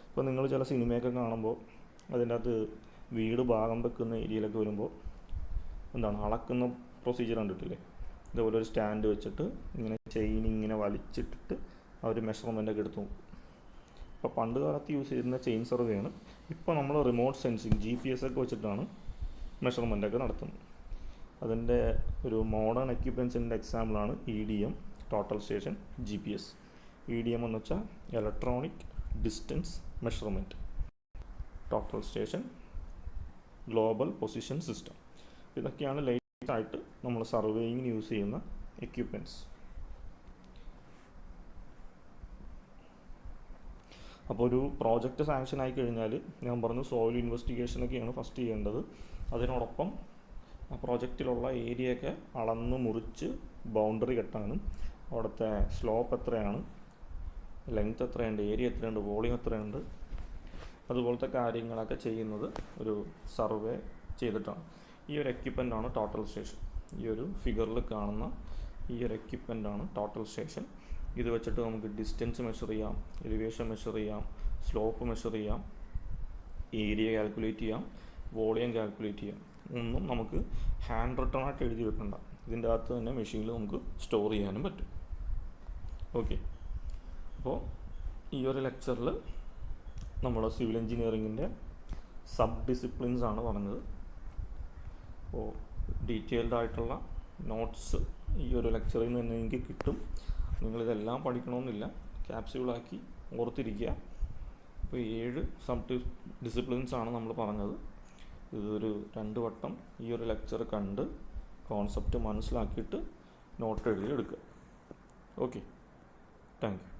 ഇപ്പോൾ നിങ്ങൾ ചില സിനിമയൊക്കെ കാണുമ്പോൾ അതിൻ്റെ അകത്ത് വീട് ഭാഗം വെക്കുന്ന ഏരിയയിലൊക്കെ വരുമ്പോൾ എന്താണ് അളക്കുന്ന പ്രൊസീജിയർ കണ്ടിട്ടില്ലേ? ഇതേപോലെ ഒരു സ്റ്റാൻഡ് വെച്ചിട്ട് ഇങ്ങനെ ചെയിൻ ഇങ്ങനെ വലിച്ചിട്ടിട്ട് അവർ മെഷർമെൻ്റൊക്കെ എടുത്ത് നോക്കും. അപ്പോൾ പണ്ട് കാലത്ത് യൂസ് ചെയ്യുന്ന ചെയിൻ സർവേ ആണ്. ഇപ്പോൾ നമ്മൾ റിമോട്ട് സെൻസിങ് GPS ഒക്കെ വെച്ചിട്ടാണ് മെഷർമെൻ്റൊക്കെ നടത്തുന്നത്. അതിൻ്റെ ഒരു മോഡേൺ എക്യുപ്മെൻസിൻ്റെ എക്സാമ്പിളാണ് EDM, total station GPS. EDM എന്ന് വെച്ചാൽ electronic distance measurement, total station global position system. ഇതൊക്കെയാണ് ലേറ്റസ്റ്റ് ആയിട്ട് നമ്മൾ സർവേയിങ്ങിന് യൂസ് ചെയ്യുന്ന എക്യുപ്മെൻറ്റ്സ്. അപ്പോൾ ഒരു പ്രോജക്റ്റ് സാങ്ഷൻ ആയി കഴിഞ്ഞാൽ ഞാൻ പറഞ്ഞു സോയിൽ ഇൻവെസ്റ്റിഗേഷനൊക്കെയാണ് ഫസ്റ്റ് ചെയ്യേണ്ടത്. അതിനോടൊപ്പം ആ പ്രോജക്റ്റിലുള്ള ഏരിയയൊക്കെ അളന്ന് മുറിച്ച് ബൗണ്ടറി കെട്ടാനും അവിടുത്തെ സ്ലോപ്പ് എത്രയാണ്, ലെങ്ത് എത്രയുണ്ട്, ഏരിയ എത്രയുണ്ട്, വോളിയം എത്രയുണ്ട്, അതുപോലത്തെ കാര്യങ്ങളൊക്കെ ചെയ്യുന്നത് ഒരു സർവേ ചെയ്തിട്ടാണ്. ഈ ഒരു എക്യുപ്മെൻ്റാണ് ടോട്ടൽ സ്റ്റേഷൻ. ഈ ഒരു ഫിഗറിൽ കാണുന്ന ഈ ഒരു എക്യുപ്മെൻ്റാണ് ടോട്ടൽ സ്റ്റേഷൻ. ഇത് വെച്ചിട്ട് നമുക്ക് ഡിസ്റ്റൻസ് മെഷർ ചെയ്യാം, എലിവേഷൻ മെഷർ ചെയ്യാം, സ്ലോപ്പ് മെഷർ ചെയ്യാം, ഏരിയ കാൽക്കുലേറ്റ് ചെയ്യാം, വോളിയം കാൽക്കുലേറ്റ് ചെയ്യാം. ഒന്നും നമുക്ക് ഹാൻഡ് റിട്ടൺ ആയിട്ട് എഴുതി വെക്കണ്ട. ഇതിൻ്റെ അകത്ത് തന്നെ മെഷീനിൽ നമുക്ക് സ്റ്റോർ ചെയ്യാനും പറ്റും. ഓക്കെ, അപ്പോൾ ഈ ഒരു ലെക്ചറിൽ നമ്മൾ സിവിൽ എഞ്ചിനീയറിങ്ങിൻ്റെ സബ് ഡിസിപ്ലിൻസ് ആണ് പറഞ്ഞത്. അപ്പോൾ ഡീറ്റെയിൽഡ് ആയിട്ടുള്ള നോട്ട്സ് ഈ ഒരു ലെക്ചറിൽ നിന്ന് തന്നെ എനിക്ക് കിട്ടും. നിങ്ങളിതെല്ലാം പഠിക്കണമെന്നില്ല, ക്യാപ്സ്യൂളാക്കി ഓർത്തിരിക്കുക. അപ്പോൾ 7 സബ് ഡിസിപ്ലിൻസ് ആണ് നമ്മൾ പറഞ്ഞത്. ഇതൊരു 2 വട്ടം ഈ ഒരു ലെക്ചർ കണ്ട് കോൺസെപ്റ്റ് മനസ്സിലാക്കിയിട്ട് നോട്ട് എഴുതി എടുക്കുക. Okay, thank you.